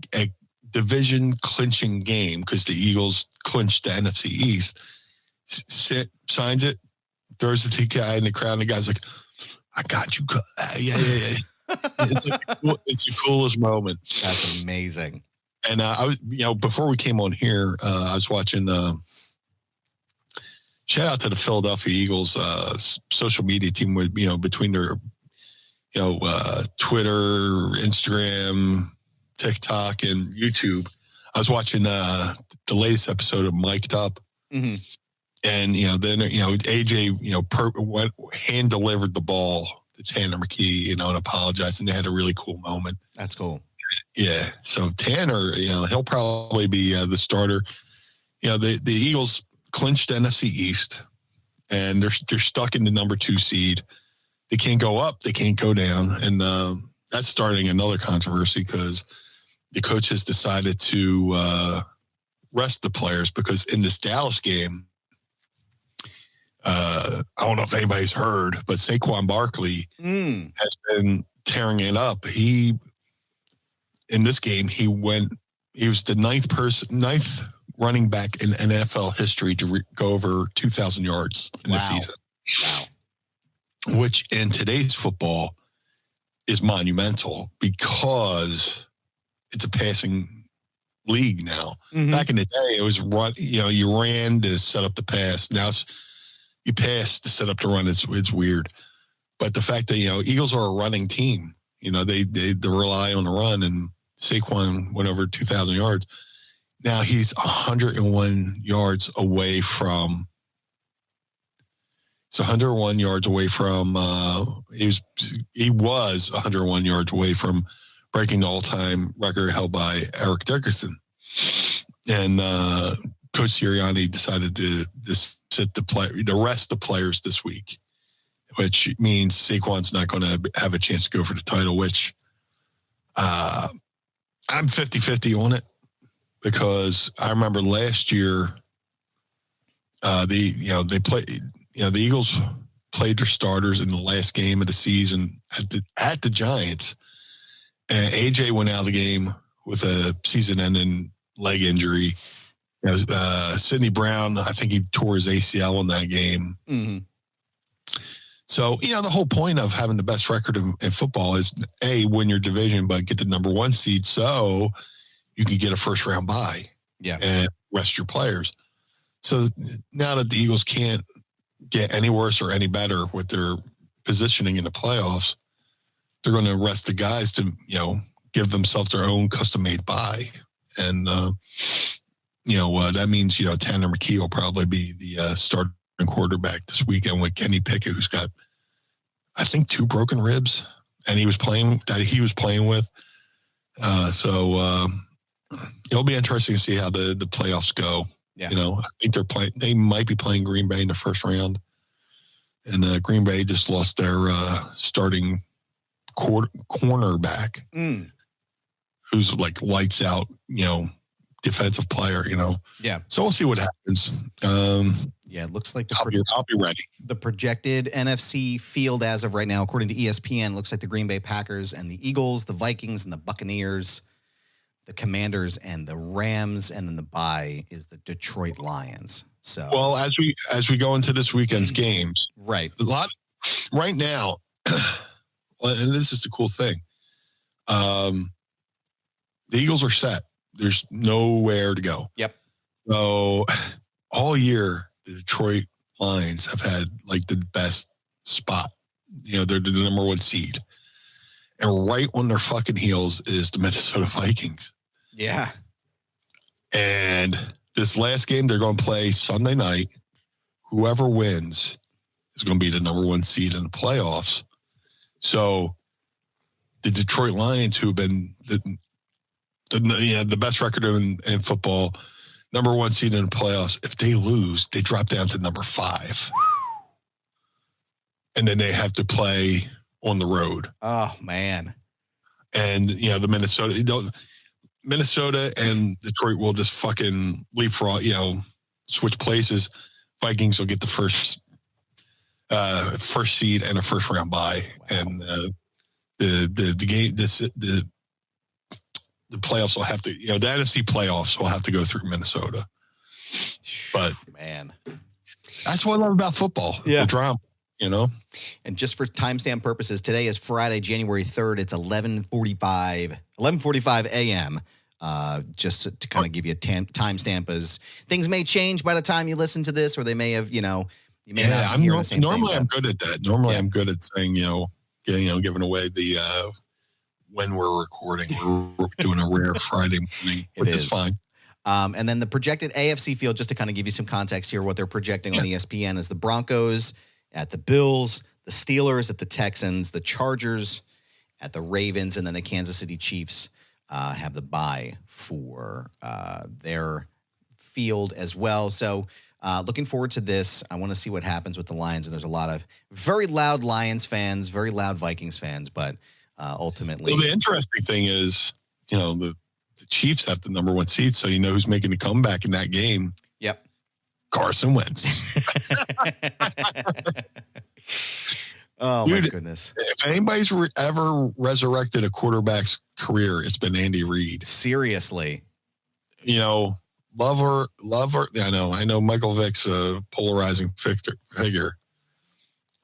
division clinching game because the Eagles clinched the NFC East. Signs it, throws it to the guy in the crowd, and the guy's like, "I got you." Yeah. It's the coolest moment. That's amazing. And I was, before we came on here, I was watching. Shout out to the Philadelphia Eagles social media team with between their Twitter, Instagram, TikTok, and YouTube. I was watching the latest episode of Mic'd Up, mm-hmm. and then AJ hand delivered the ball to Tanner McKee, and apologized, and they had a really cool moment. That's cool. Yeah. So Tanner, he'll probably be the starter. The Eagles clinched the NFC East, and they're stuck in the number 2 seed. They can't go up, they can't go down, and that's starting another controversy because the coach has decided to rest the players because in this Dallas game, I don't know if anybody's heard, but Saquon Barkley has been tearing it up. In this game, he was the ninth running back in NFL history to go over 2,000 yards in the season. Wow. Which in today's football is monumental because it's a passing league now. Mm-hmm. Back in the day, it was run. You ran to set up the pass. Now you pass to set up the run. It's weird. But the fact that, Eagles are a running team, they rely on the run, and Saquon went over 2,000 yards. Now he's 101 yards away from. It's 101 yards away from. He was 101 yards away from breaking the all-time record held by Eric Dickerson, and Coach Sirianni decided to sit the rest of the players this week, which means Saquon's not going to have a chance to go for the title. Which I'm 50-50 on it. Because I remember last year, the Eagles played their starters in the last game of the season at the Giants, and AJ went out of the game with a season-ending leg injury. Sidney Brown, I think he tore his ACL in that game. Mm-hmm. So the whole point of having the best record in football is win your division, but get the number 1 seed. So you can get a first round bye and rest your players. So now that the Eagles can't get any worse or any better with their positioning in the playoffs, they're going to rest the guys to, give themselves their own custom made bye. And, that means, Tanner McKee will probably be the starting quarterback this weekend with Kenny Pickett, who's got, I think, 2 broken ribs, and he was playing with. So it'll be interesting to see how the playoffs go. Yeah. I think they might be playing Green Bay in the first round. And Green Bay just lost their starting cornerback, who's like lights out, defensive player, Yeah. So we'll see what happens. It looks like I'll be ready. The projected NFC field as of right now, according to ESPN, looks like the Green Bay Packers and the Eagles, the Vikings and the Buccaneers, the Commanders and the Rams, and then the bye is the Detroit Lions. So, well, as we go into this weekend's games, right? Right now, Well, and this is the cool thing. The Eagles are set. There's nowhere to go. Yep. So all year, the Detroit Lions have had like the best spot. You know, they're the number 1 seed. And right on their fucking heels is the Minnesota Vikings. Yeah. And this last game they're going to play Sunday night. Whoever wins is going to be the number 1 seed in the playoffs. So the Detroit Lions, who have been the best record in football, number 1 seed in the playoffs, if they lose, they drop down to number 5. And then they have to play on the road. Oh, man. And, you know, the Minnesota and Detroit will just fucking leapfrog, you know, switch places. Vikings will get the first seed and a first round bye. Wow. And the playoffs will have to, you know, the NFC playoffs will have to go through Minnesota. But man, that's what I love about football. Yeah. The drama, you know. And just for timestamp purposes, today is Friday, January 3rd. It's 11:45 a.m. Just to kind of give you a timestamp, as things may change by the time you listen to this, or they may have, you know, you may not be hearing the same normally thing, I'm good at that. Normally I'm good at saying, giving away the when we're recording. We're doing a rare Friday morning, which is fine. And then the projected AFC field, just to kind of give you some context here, what they're projecting on ESPN is the Broncos at the Bills, the Steelers at the Texans, the Chargers at the Ravens, and then the Kansas City Chiefs have the bye for their field as well. So looking forward to this. I want to see what happens with the Lions, and there's a lot of very loud Lions fans, very loud Vikings fans, but ultimately. Well, the interesting thing is, you know, the Chiefs have the number 1 seed, so you know who's making the comeback in that game. Yep. Carson Wentz. Oh, dude, my goodness. If anybody's ever resurrected a quarterback's career, it's been Andy Reid. Seriously. You know, love or I know Michael Vick's a polarizing figure.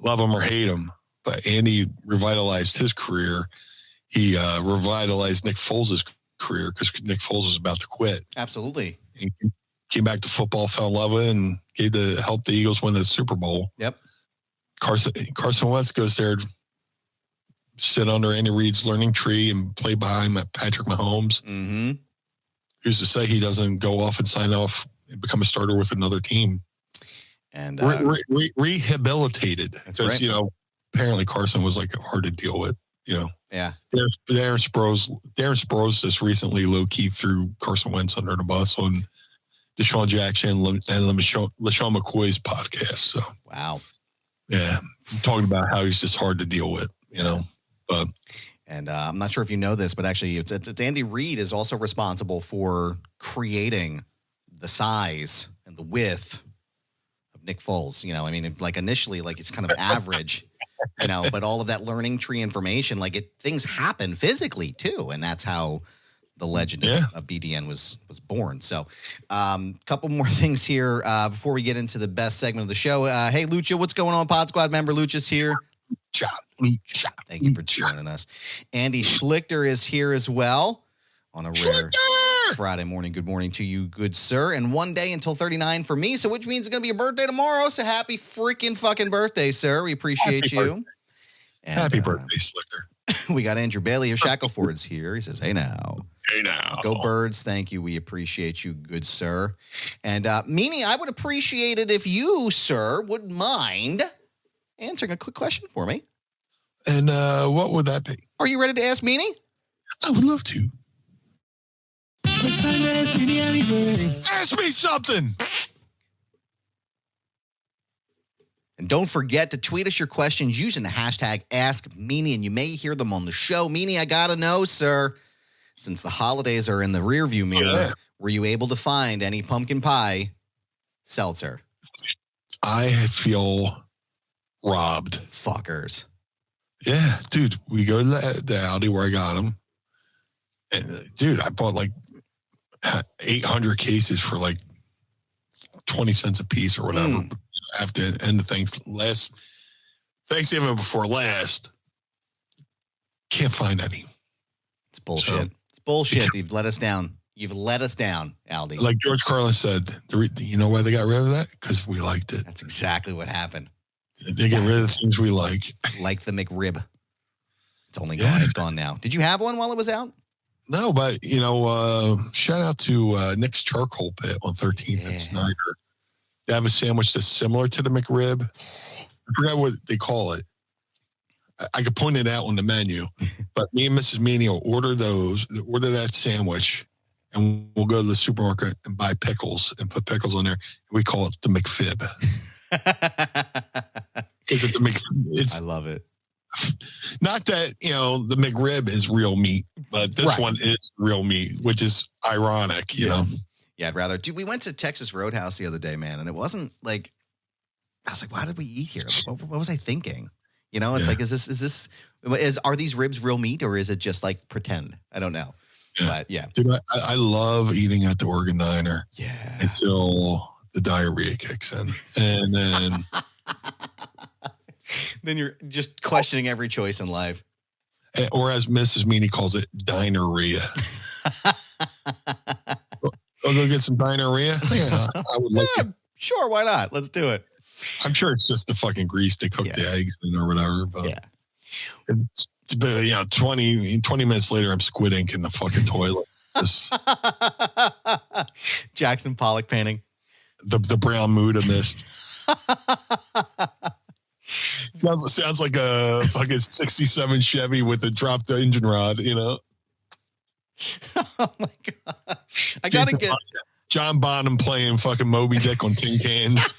Love him or hate him, but Andy revitalized his career. He revitalized Nick Foles' career because Nick Foles was about to quit. Absolutely. He came back to football, fell in love with it, and helped the Eagles win the Super Bowl. Yep. Carson Wentz goes there, sit under Andy Reid's learning tree and play behind Patrick Mahomes. Mm-hmm. Who's to say he doesn't go off and sign off and become a starter with another team? And rehabilitated. That's because, right. you know, apparently Carson was like hard to deal with, you know. Yeah. Darren Sproles just recently low-key threw Carson Wentz under the bus on Deshaun Jackson and LaShawn McCoy's podcast. So, wow. Yeah. I'm talking about how he's just hard to deal with, you know. But and I'm not sure if you know this, but actually it's Andy Reid is also responsible for creating the size and the width of Nick Foles. You know, I mean, like initially, like it's kind of average, you know, but all of that learning tree information, like things happen physically too. And that's how the legend of BDN was born. So couple more things here before we get into the best segment of the show. Hey, Lucha, what's going on? Pod Squad member Lucha's here. Thank you for joining us. Andy Schlichter is here as well on a rare Friday morning. Good morning to you, good sir. And one day until 39 for me, so which means it's going to be a birthday tomorrow. So happy freaking fucking birthday, sir. We appreciate you. And, happy birthday, Schlichter. We got Andrew Bailey of Shackleford's here. He says, hey now. Hey now. Go Birds. Thank you. We appreciate you, good sir. And Meanie, I would appreciate it if you, sir, would mind answering a quick question for me. And what would that be? Are you ready to ask Meanie? I would love to. It's time to ask Meanie anything. Ask me something. And don't forget to tweet us your questions using the hashtag AskMeanie, and you may hear them on the show. Meanie, I gotta know, sir, since the holidays are in the rearview mirror, were you able to find any pumpkin pie seltzer? I feel robbed. Fuckers. Yeah, dude, we go to the Aldi where I got them. And, dude, I bought like 800 cases for like 20 cents a piece or whatever. After the end of Thanksgiving before last, can't find any. It's bullshit. It's bullshit. You've let us down. You've let us down, Aldi. Like George Carlin said, you know why they got rid of that? Because we liked it. That's exactly what happened. They get rid of the things we like. Like the McRib. It's only gone. It's gone now. Did you have one while it was out? No, but, shout out to Nick's Charcoal Pit on 13th and Snyder. They have a sandwich that's similar to the McRib. I forgot what they call it. I could point it out on the menu, but me and Mrs. Meanie will order that sandwich, and we'll go to the supermarket and buy pickles and put pickles on there. We call it the McFib. Because I love it. Not that, the McRib is real meat, but this one is real meat, which is ironic, you know? Yeah, I'd rather. Dude, we went to Texas Roadhouse the other day, man, and it wasn't like, I was like, why did we eat here? Like, what was I thinking? It's like, are these ribs real meat or is it just like pretend? I don't know. Yeah. But yeah. Dude, I love eating at the Oregon Diner. Yeah. Until the diarrhea kicks in. And then. Then you're just questioning every choice in life. Or as Mrs. Meanie calls it, dinerrhea. I'll go get some dinerrhea. Yeah, I would like it. Sure, why not? Let's do it. I'm sure it's just the fucking grease they cook the eggs in or whatever. But yeah. 20 minutes later, I'm squid ink in the fucking toilet. Jackson Pollock painting. The brown Muda mist. Sounds like a fucking 67 Chevy with a dropped engine rod, Oh my God. I gotta get John Bonham playing fucking Moby Dick on tin cans.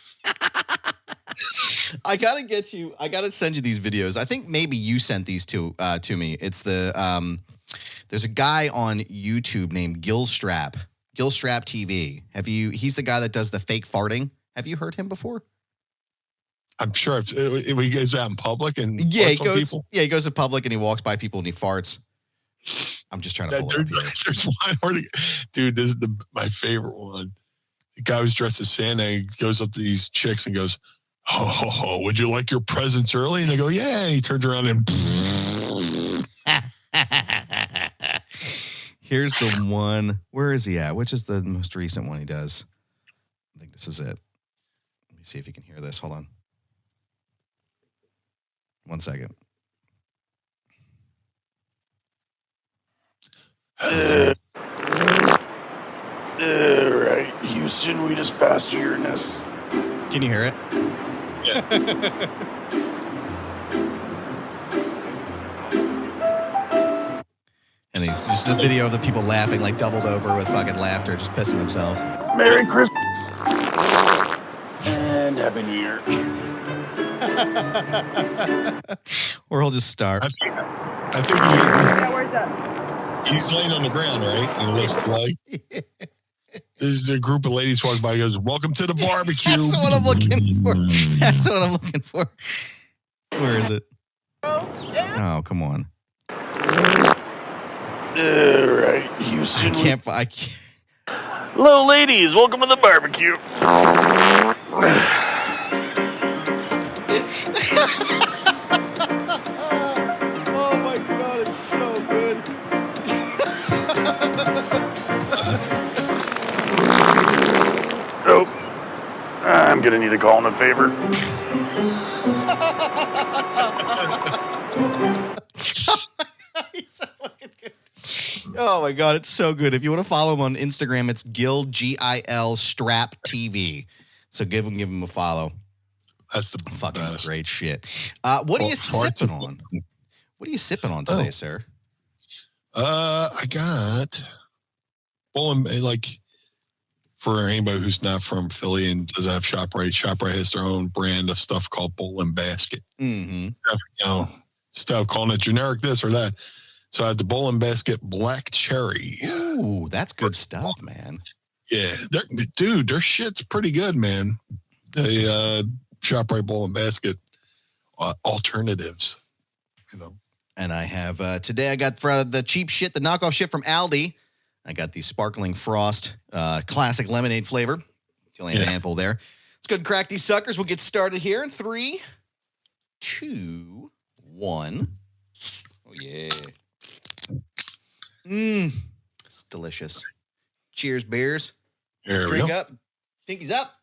I gotta send you these videos. I think maybe you sent these to me. It's there's a guy on YouTube named Gilstrap TV. He's the guy that does the fake farting. Have you heard him before? I'm sure if he goes out in public and he goes to public and he walks by people and he farts. I'm just trying to pull it up here. There's one where dude, this is my favorite one. The guy was dressed as Santa and goes up to these chicks and goes, "Oh, would you like your presents early?" And they go, "Yeah." And he turns around and here's the one. Where is he at? Which is the most recent one he does? I think this is it. Let me see if you can hear this. Hold on. 1 second. All right, Houston, we just passed Uranus. Can you hear it? Yeah. And just the video of the people laughing, like doubled over with fucking laughter, just pissing themselves. Merry Christmas and Happy New Year. Or he'll just start. I think he's laying on the ground, right? And lifts the leg. There's a group of ladies walking by and goes, "Welcome to the barbecue." That's what I'm looking for. Where is it? Oh, come on. All right, Houston. I can't. Hello, ladies. Welcome to the barbecue. Oh my God, it's so good. Oh, I'm gonna need to call in a favor. He's so fucking good. Oh my God, it's so good. If you want to follow him on Instagram, it's Gil Gil Strap TV. So give him a follow. That's the fucking best. Great shit. What are you sipping on? What are you sipping on today, sir? I got for anybody who's not from Philly and doesn't have ShopRite has their own brand of stuff called Bowl and Basket. Mm-hmm. Stuff calling it generic this or that. So I have the Bowl and Basket Black Cherry. Ooh, that's good stuff, man. Yeah, their shit's pretty good, man. ShopRite Bowl and Basket alternatives, And I have today I got for the cheap shit, the knockoff shit from Aldi. I got the sparkling frost classic lemonade flavor. Only a handful there. Let's go and crack these suckers. We'll get started here in 3, 2, 1. Oh yeah. It's delicious. Cheers, beers. There Drink we go. up. Pinkies up.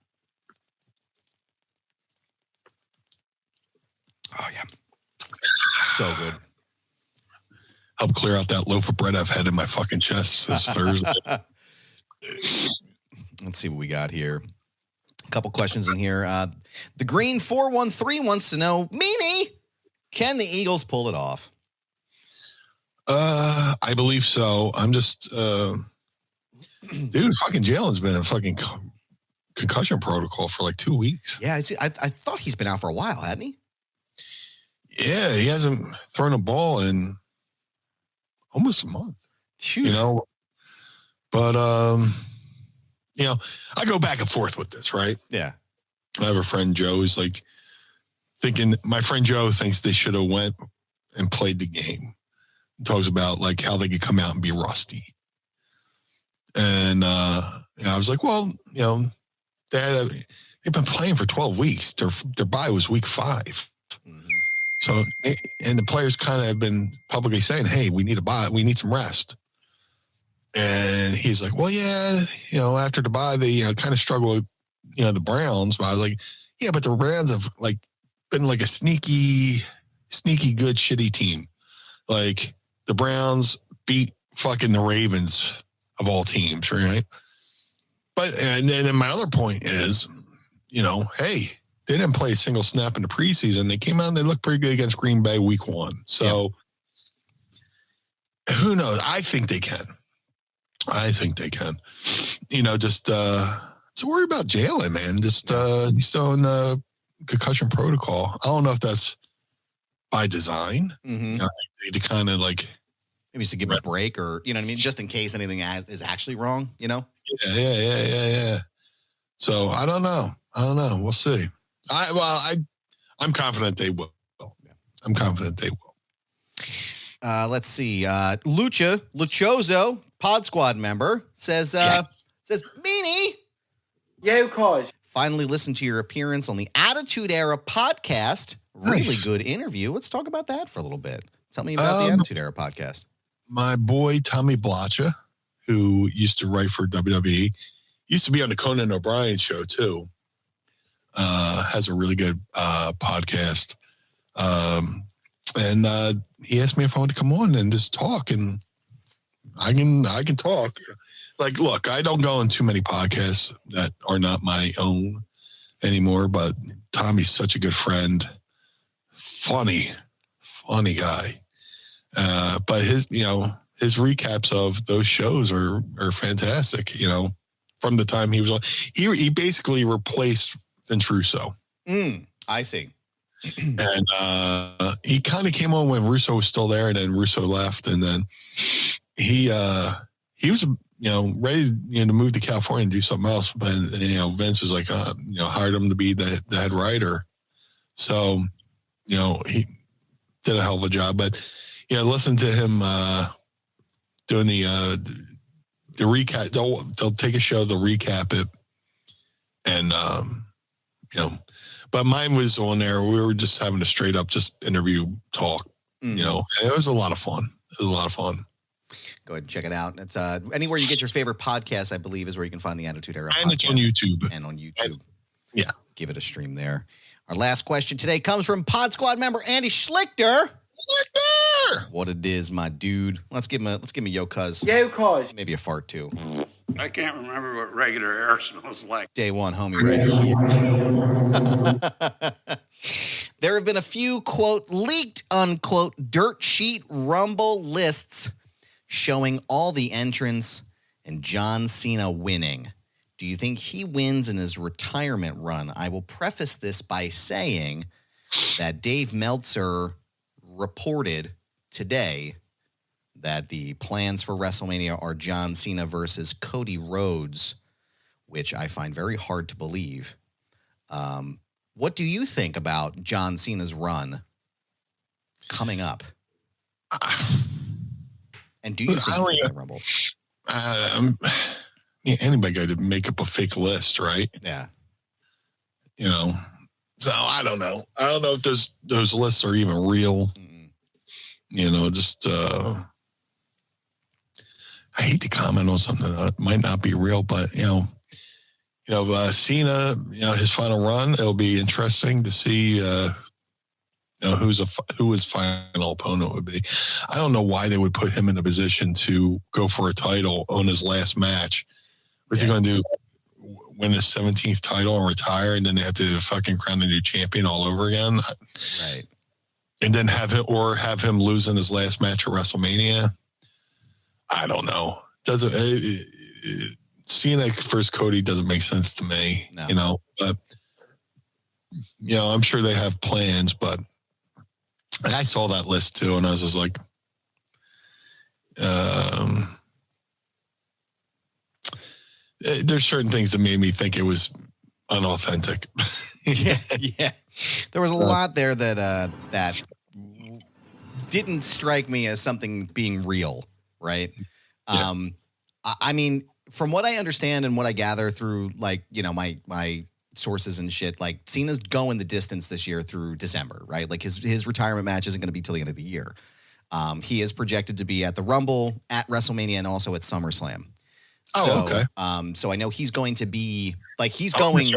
Oh, yeah. So good. Help clear out that loaf of bread I've had in my fucking chest since Thursday. Let's see what we got here. A couple questions in here. The Green 413 wants to know, Meanie, can the Eagles pull it off? I believe so. I'm just, dude, fucking Jalen's been in fucking concussion protocol for like 2 weeks. Yeah, I thought he's been out for a while, hadn't he? Yeah, he hasn't thrown a ball in almost a month. Phew. You know, but you know, I go back and forth with this, right? Yeah. I have a friend, Joe, who's like thinking, my friend Joe thinks they should have went and played the game. He talks about like how they could come out and be rusty. And you know, I was like, well, you know, they've been playing for 12 weeks. Their bye was week 5. Mm-hmm. So, and the players kind of have been publicly saying, hey, we need a bye. We need some rest. And he's like, well, yeah, you know, after the bye, they kind of struggle with, you know, the Browns. But I was like, yeah, but the Browns have like been like a sneaky good shitty team. Like the Browns beat fucking the Ravens of all teams, right? But and then my other point is, you know, hey, they didn't play a single snap in the preseason. They came out and they looked pretty good against Green Bay week 1. So who knows? I think they can. You know, just to worry about Jalen, man. Just he's still in the concussion protocol. I don't know if that's by design. Mm-hmm. You know, to kind of like maybe just to give him a break, or you know what I mean, just in case anything is actually wrong. You know. Yeah. So I don't know. We'll see. I'm confident they will. I'm confident they will. Let's see. Luchozo, Pod Squad member, says, Meanie. Yo, cause. Finally listened to your appearance on the Attitude Era podcast. Really Nice. good interview. Let's talk about that for a little bit. Tell me about the Attitude Era podcast. My boy, Tommy Blacha, who used to write for WWE, used to be on the Conan O'Brien show too. Has a really good podcast. And he asked me if I wanted to come on and just talk, and I can talk. Like, look, I don't go on too many podcasts that are not my own anymore, but Tommy's such a good friend. Funny guy. But his recaps of those shows are fantastic, you know, from the time he was on. He basically replaced Vince Russo. I see. And he kind of came on when Russo was still there, and then Russo left, and then he was ready to move to California and do something else, but Vince was like hired him to be the head writer. So he did a hell of a job. But listen to him doing the recap. They'll take a show, they'll recap it, and but mine was on there. We were just having a straight up just interview talk, and it was a lot of fun. Go ahead and check it out. It's anywhere you get your favorite podcast, I believe, is where you can find the Attitude Era and podcast. it's on YouTube. And on YouTube. Yeah. Give it a stream there. Our last question today comes from Pod Squad member Andy Schlichter. What it is, my dude. Let's give him a yo cuz. Yo, cuz. Maybe a fart too. I can't remember what regular air smells like. Day one, homie, right here. There have been a few, quote, leaked, unquote, dirt sheet rumble lists showing all the entrants and John Cena winning. Do you think he wins in his retirement run? I will preface this by saying that Dave Meltzer reported today that the plans for WrestleMania are John Cena versus Cody Rhodes, which I find very hard to believe. What do you think about John Cena's run coming up? And do you think he's going to Rumble? Anybody got to make up a fake list, right? Yeah. So I don't know. I don't know if those lists are even real. Mm-mm. Just I hate to comment on something that might not be real, but Cena, his final run, it'll be interesting to see, who his final opponent would be. I don't know why they would put him in a position to go for a title on his last match. What's he going to do? Win his 17th title and retire, and then they have to fucking crown a new champion all over again? Right. And then have him lose in his last match at WrestleMania. I don't know. Cena versus Cody doesn't make sense to me, No. But I'm sure they have plans, but I saw that list too, and I was just like, there's certain things that made me think it was unauthentic. Yeah. There was a lot there that didn't strike me as something being real, right? Yeah. I mean, from what I understand and what I gather through, like, my sources and shit, like, Cena's going the distance this year through December, right? Like, his retirement match isn't going to be till the end of the year. He is projected to be at the Rumble, at WrestleMania, and also at SummerSlam. Okay. So I know he's going to be, like, he's going.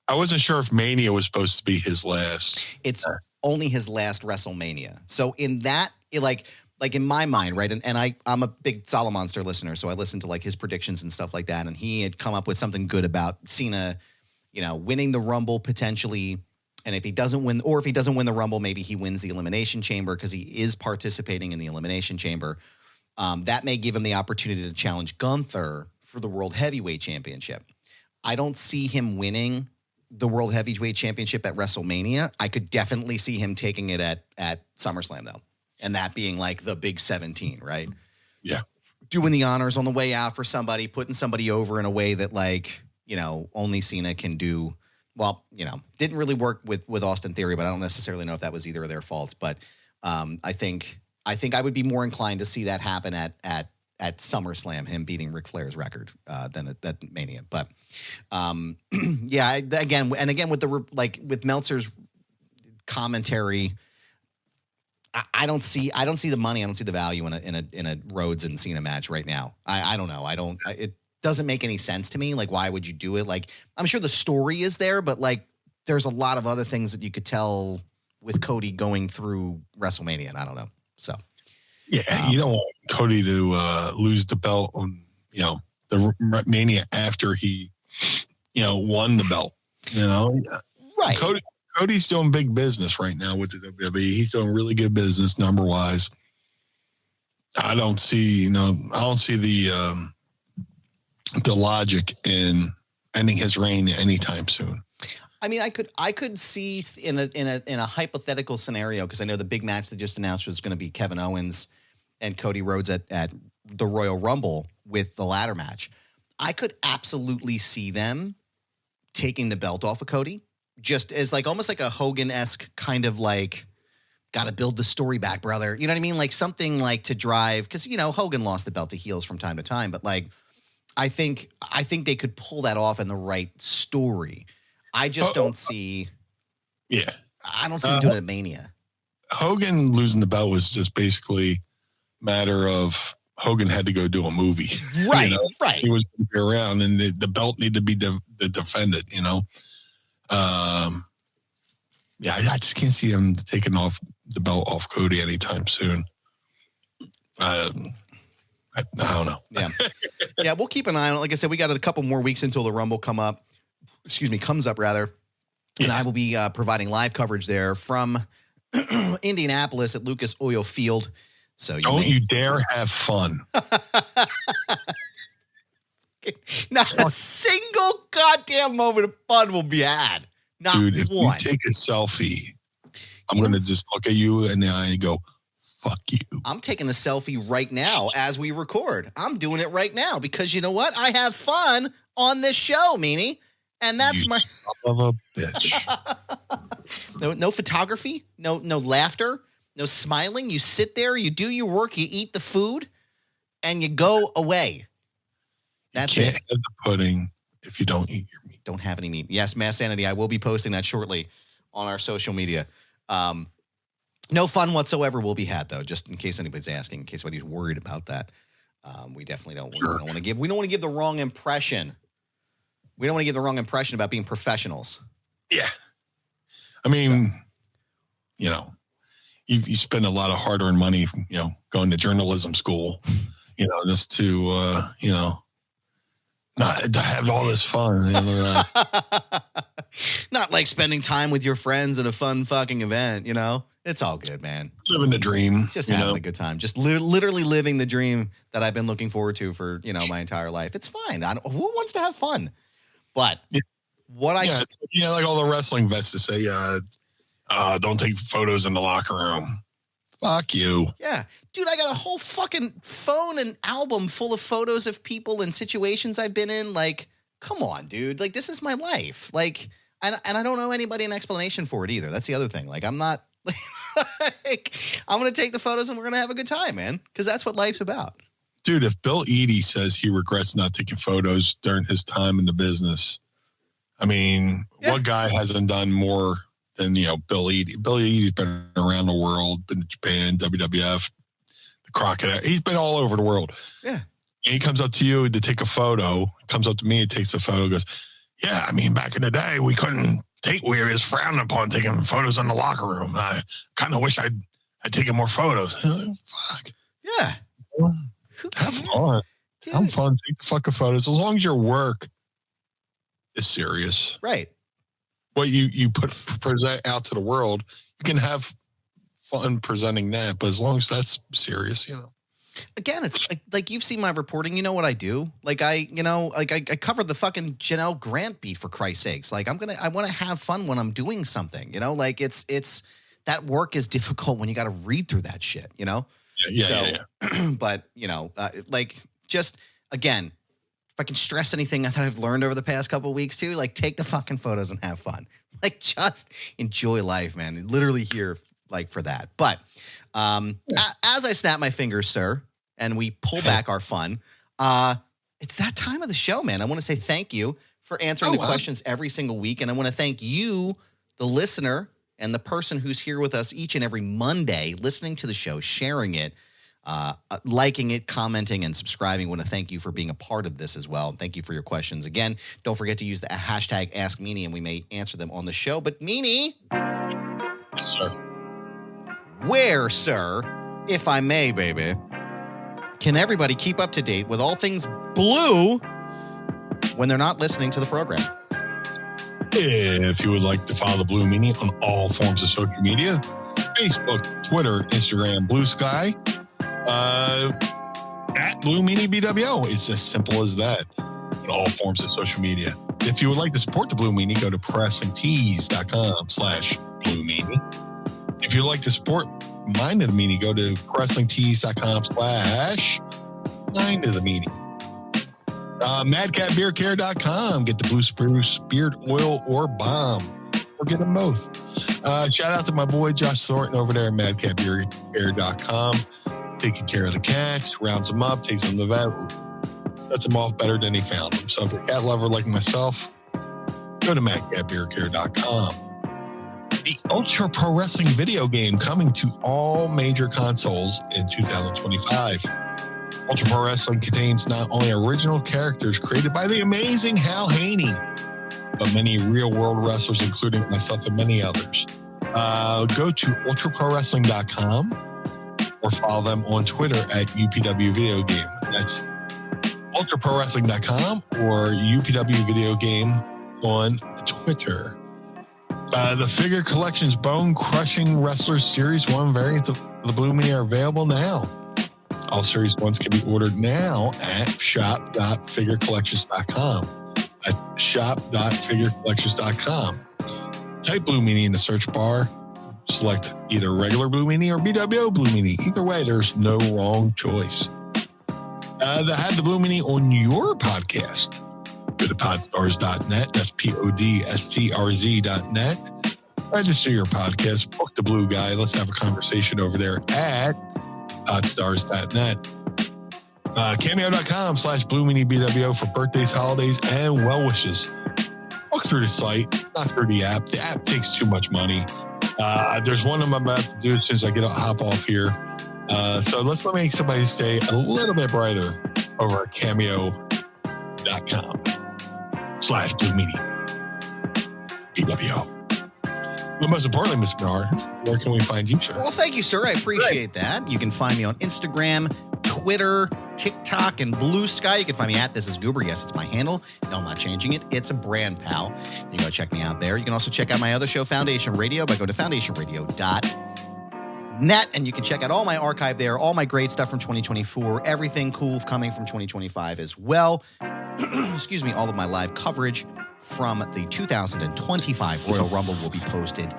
I wasn't sure if Mania was supposed to be his last. It's only his last WrestleMania. So in that, like in my mind, right? And I'm a big Solomonster listener, so I listened to, like, his predictions and stuff like that. And he had come up with something good about Cena, winning the Rumble potentially. And if he doesn't win the Rumble, maybe he wins the Elimination Chamber because he is participating in the Elimination Chamber. That may give him the opportunity to challenge Gunther for the World Heavyweight Championship. I don't see him winning the World Heavyweight Championship at WrestleMania. I could definitely see him taking it at SummerSlam, though. And that being, like, the big 17, right? Yeah. Doing the honors on the way out for somebody, putting somebody over in a way that, like, only Cena can do. Well, didn't really work with Austin Theory, but I don't necessarily know if that was either of their faults. But I think I would be more inclined to see that happen at SummerSlam, him beating Ric Flair's record than at Mania. But again with Meltzer's commentary, I don't see the money. I don't see the value in a Rhodes and Cena match right now. I don't know. It doesn't make any sense to me. Like, why would you do it? Like, I'm sure the story is there, but, like, there's a lot of other things that you could tell with Cody going through WrestleMania, and I don't know. So, yeah, you don't want Cody to lose the belt on, the Mania after he, won the belt, Right. Cody's doing big business right now with the WWE. He's doing really good business number wise. I don't see the logic in ending his reign anytime soon. I mean, I could see in a hypothetical scenario, because I know the big match they just announced was going to be Kevin Owens and Cody Rhodes at the Royal Rumble with the ladder match. I could absolutely see them taking the belt off of Cody, just as, like, almost like a Hogan-esque kind of, like, got to build the story back, brother. You know what I mean? Like, something like to drive, because, Hogan lost the belt to heels from time to time, but, like, I think they could pull that off in the right story. I just don't see. Yeah. I don't see him doing it at Mania. Hogan losing the belt was just basically a matter of Hogan had to go do a movie. Right, right. He was going to be around, and the belt needed to be defended, Yeah, I just can't see him taking off the belt off Cody anytime soon. I don't know. Yeah. Yeah, we'll keep an eye on it. Like I said, we got a couple more weeks until the Rumble comes up. And I will be providing live coverage there from Indianapolis at Lucas Oil Field. So you dare have fun. Not a single goddamn moment of fun will be had. Not Dude, if one. you take a selfie, I'm going to just look at you and I go, fuck you. I'm taking the selfie right now as we record. I'm doing it right now because you know what? I have fun on this show, Meanie. And that's my son of a bitch. No photography, no laughter, no smiling. You sit there, you do your work, you eat the food, and you go away. That's you can't it. have the pudding if you don't eat your meat. Don't have any meat. Yes, Mass Sanity. I will be posting that shortly on our social media. No fun whatsoever will be had, though, just in case anybody's asking, in case anybody's worried about that. We definitely don't want to give the wrong impression. We don't want to give the wrong impression about being professionals. Yeah. I mean, you spend a lot of hard-earned money, going to journalism school, just to, not to have all this fun. Not like spending time with your friends at a fun fucking event, It's all good, man. Living the dream. Just having a good time. Just literally living the dream that I've been looking forward to for, my entire life. It's fine. Who wants to have fun? But like all the wrestling vets to say, don't take photos in the locker room. Fuck you. Yeah. Dude, I got a whole fucking phone and album full of photos of people and situations I've been in. Like, come on, dude. Like, this is my life. Like, and I don't know anybody an explanation for it either. That's the other thing. Like, I'm not like, I'm going to take the photos and we're going to have a good time, man. Because that's what life's about. Dude, if Bill Eadie says he regrets not taking photos during his time in the business, I mean, what guy hasn't done more than, Bill Eadie? Bill Eadie's been around the world, been to Japan, WWF, the Crocodile. He's been all over the world. Yeah. And he comes up to you to take a photo, comes up to me and takes a photo, goes, yeah, I mean, back in the day, we was frowned upon taking photos in the locker room. I kind of wish I'd taken more photos. Fuck. Yeah. Have fun. Dude. Have fun. Take the fucking photos. As long as your work is serious. Right. What you present out to the world, you can have fun presenting that, but as long as that's serious, Again, it's like you've seen my reporting. You know what I do? Like I covered the fucking Janelle Grant beef, for Christ's sakes. Like I want to have fun when I'm doing something. Like it's that work is difficult when you got to read through that shit. Yeah. But just again, if I can stress anything that I've learned over the past couple of weeks too, like take the fucking photos and have fun. Like just enjoy life, man. Literally here like for that. But as I snap my fingers, sir, and we pull back our fun, it's that time of the show, man. I want to say thank you for answering the questions every single week. And I want to thank you, the listener, and the person who's here with us each and every Monday, listening to the show, sharing it, liking it, commenting, and subscribing. I want to thank you for being a part of this as well. And thank you for your questions. Again, don't forget to use the hashtag AskMeanie, and we may answer them on the show. But Meanie. Yes, sir. Where, sir, if I may, baby, can everybody keep up to date with all things blue when they're not listening to the program? If you would like to follow the Blue Meanie on all forms of social media, Facebook, Twitter, Instagram, Blue Sky, at Blue Meanie BWO. It's as simple as that on all forms of social media. If you would like to support the Blue Meanie, go to ProWrestlingTees.com/Blue Meanie. If you'd like to support Mind of the Meanie, go to ProWrestlingTees.com/Mind of the Meanie. MadCatBeardCare.com. Get the Blue Spruce Beard Oil or Balm, or get them both. Shout out to my boy Josh Thornton over there at MadCatBeardCare.com. Taking care of the cats, rounds them up, takes them to the vet, sets them off better than he found them. So if you're a cat lover like myself, go to MadCatBeardCare.com. The Ultra Pro Wrestling video game coming to all major consoles in 2025. Ultra Pro Wrestling contains not only original characters created by the amazing Hal Haney, but many real-world wrestlers, including myself and many others. Go to ultraprowrestling.com or follow them on Twitter at UPW Video Game. That's ultraprowrestling.com or UPW Video Game on Twitter. The Figure Collection's Bone Crushing Wrestlers Series 1 variants of the Blue Meanie are available now. All Series 1s can be ordered now at shop.figurecollections.com. At shop.figurecollections.com. Type Blue Meanie in the search bar. Select either regular Blue Meanie or BWO Blue Meanie. Either way, there's no wrong choice. To have the Blue Meanie on your podcast, go to podstars.net. That's podstrz.net. Register your podcast. Book the Blue Guy. Let's have a conversation over there at podstars.net. Cameo.com/Blue Meanie BWO for birthdays, holidays, and well wishes. Book through the site, not through the app. The app takes too much money. There's one I'm about to do as soon as I hop off here. So let's make somebody's day a little bit brighter over at cameo.com/Blue Meanie. PWO. But most importantly, Mr. Barnard, where can we find you, sir? Well, thank you, sir. I appreciate that. You can find me on Instagram, Twitter, TikTok, and Blue Sky. You can find me at This Is Goober. Yes, it's my handle. No, I'm not changing it. It's a brand, pal. You can go check me out there. You can also check out my other show, Foundation Radio, by going to foundationradio.net, and you can check out all my archive there, all my great stuff from 2024, everything cool coming from 2025 as well. Excuse me, all of my live coverage from the 2025 Royal Rumble will be posted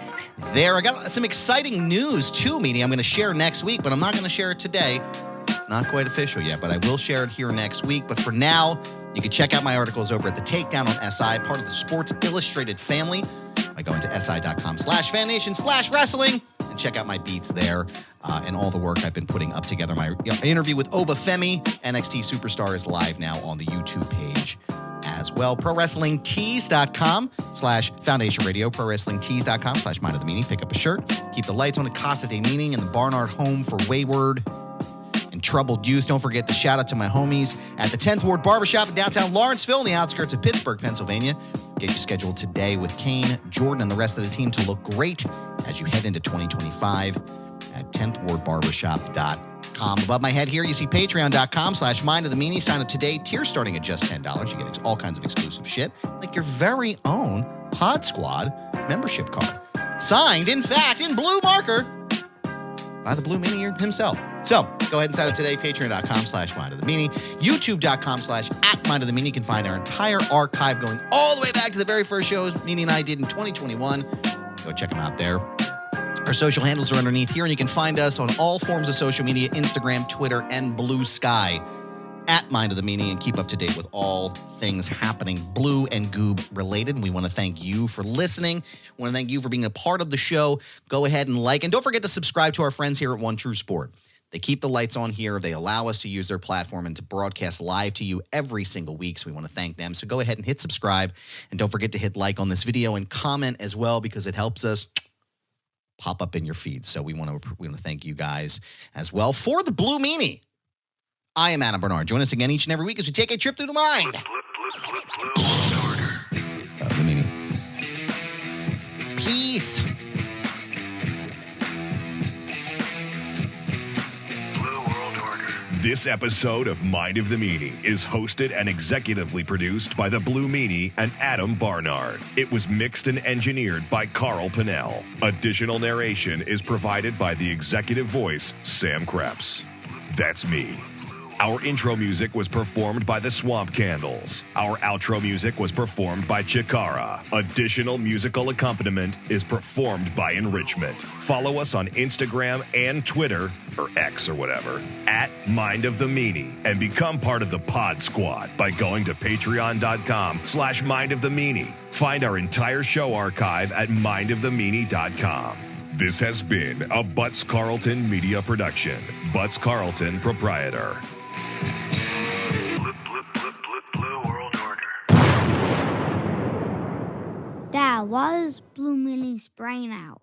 there. I got some exciting news too, Meanie, I'm going to share next week, but I'm not going to share it today. It's not quite official yet, but I will share it here next week. But for now, you can check out my articles over at The Takedown on SI, part of the Sports Illustrated family, by going to si.com/FanNation/wrestling and check out my beats there and all the work I've been putting up together. My interview with Oba Femi, NXT Superstar, is live now on the YouTube page as well. ProWrestlingTees.com/Foundation Radio, ProWrestlingTees.com/Mind of the Meanie. Pick up a shirt. Keep the lights on at Casa DeMeanie and the Barnard Home for Wayward and Troubled Youth. Don't forget to shout out to my homies at the 10th Ward Barbershop in downtown Lawrenceville, in the outskirts of Pittsburgh, Pennsylvania. Get you scheduled today with Kane, Jordan, and the rest of the team to look great as you head into 2025 at 10thwardbarbershop.com. Above my head here, you see patreon.com/Mind of the Meanie. Sign up today. Tiers starting at just $10. You get all kinds of exclusive shit, like your very own Pod Squad membership card. Signed, in fact, in blue marker by the Blue Meanie himself. So go ahead and sign up today, patreon.com/Mind of the Meanie, youtube.com/@Mind of the Meanie. You can find our entire archive going all the way back to the very first shows Meanie and I did in 2021. Go check them out there. Our social handles are underneath here, and you can find us on all forms of social media, Instagram, Twitter, and Blue Sky, at Mind of the Meanie, and keep up to date with all things happening Blue and Goob related. And we want to thank you for listening. We want to thank you for being a part of the show. Go ahead and like, and don't forget to subscribe to our friends here at One True Sport. They keep the lights on here. They allow us to use their platform and to broadcast live to you every single week. So we want to thank them. So go ahead and hit subscribe, and don't forget to hit like on this video and comment as well, because it helps us pop up in your feed. So we want to thank you guys as well. For the Blue Meanie, I am Adam Barnard. Join us again each and every week as we take a trip through the mind. Blue Meanie. Peace. This episode of Mind of the Meanie is hosted and executively produced by the Blue Meanie and Adam Barnard. It was mixed and engineered by Carl Pinnell. Additional narration is provided by the executive voice, Sam Krebs. That's me. Our intro music was performed by the Swamp Candles. Our outro music was performed by Chikara. Additional musical accompaniment is performed by Enrichment. Follow us on Instagram and Twitter, or X or whatever, at Mind of the Meanie, and become part of the Pod Squad by going to patreon.com/Mind of the Meanie. Find our entire show archive at mindofthemeanie.com. This has been a Butts Carlton media production. Butts Carlton, proprietor. Blue World Order. Dad, why is Blue Meanie's brain out?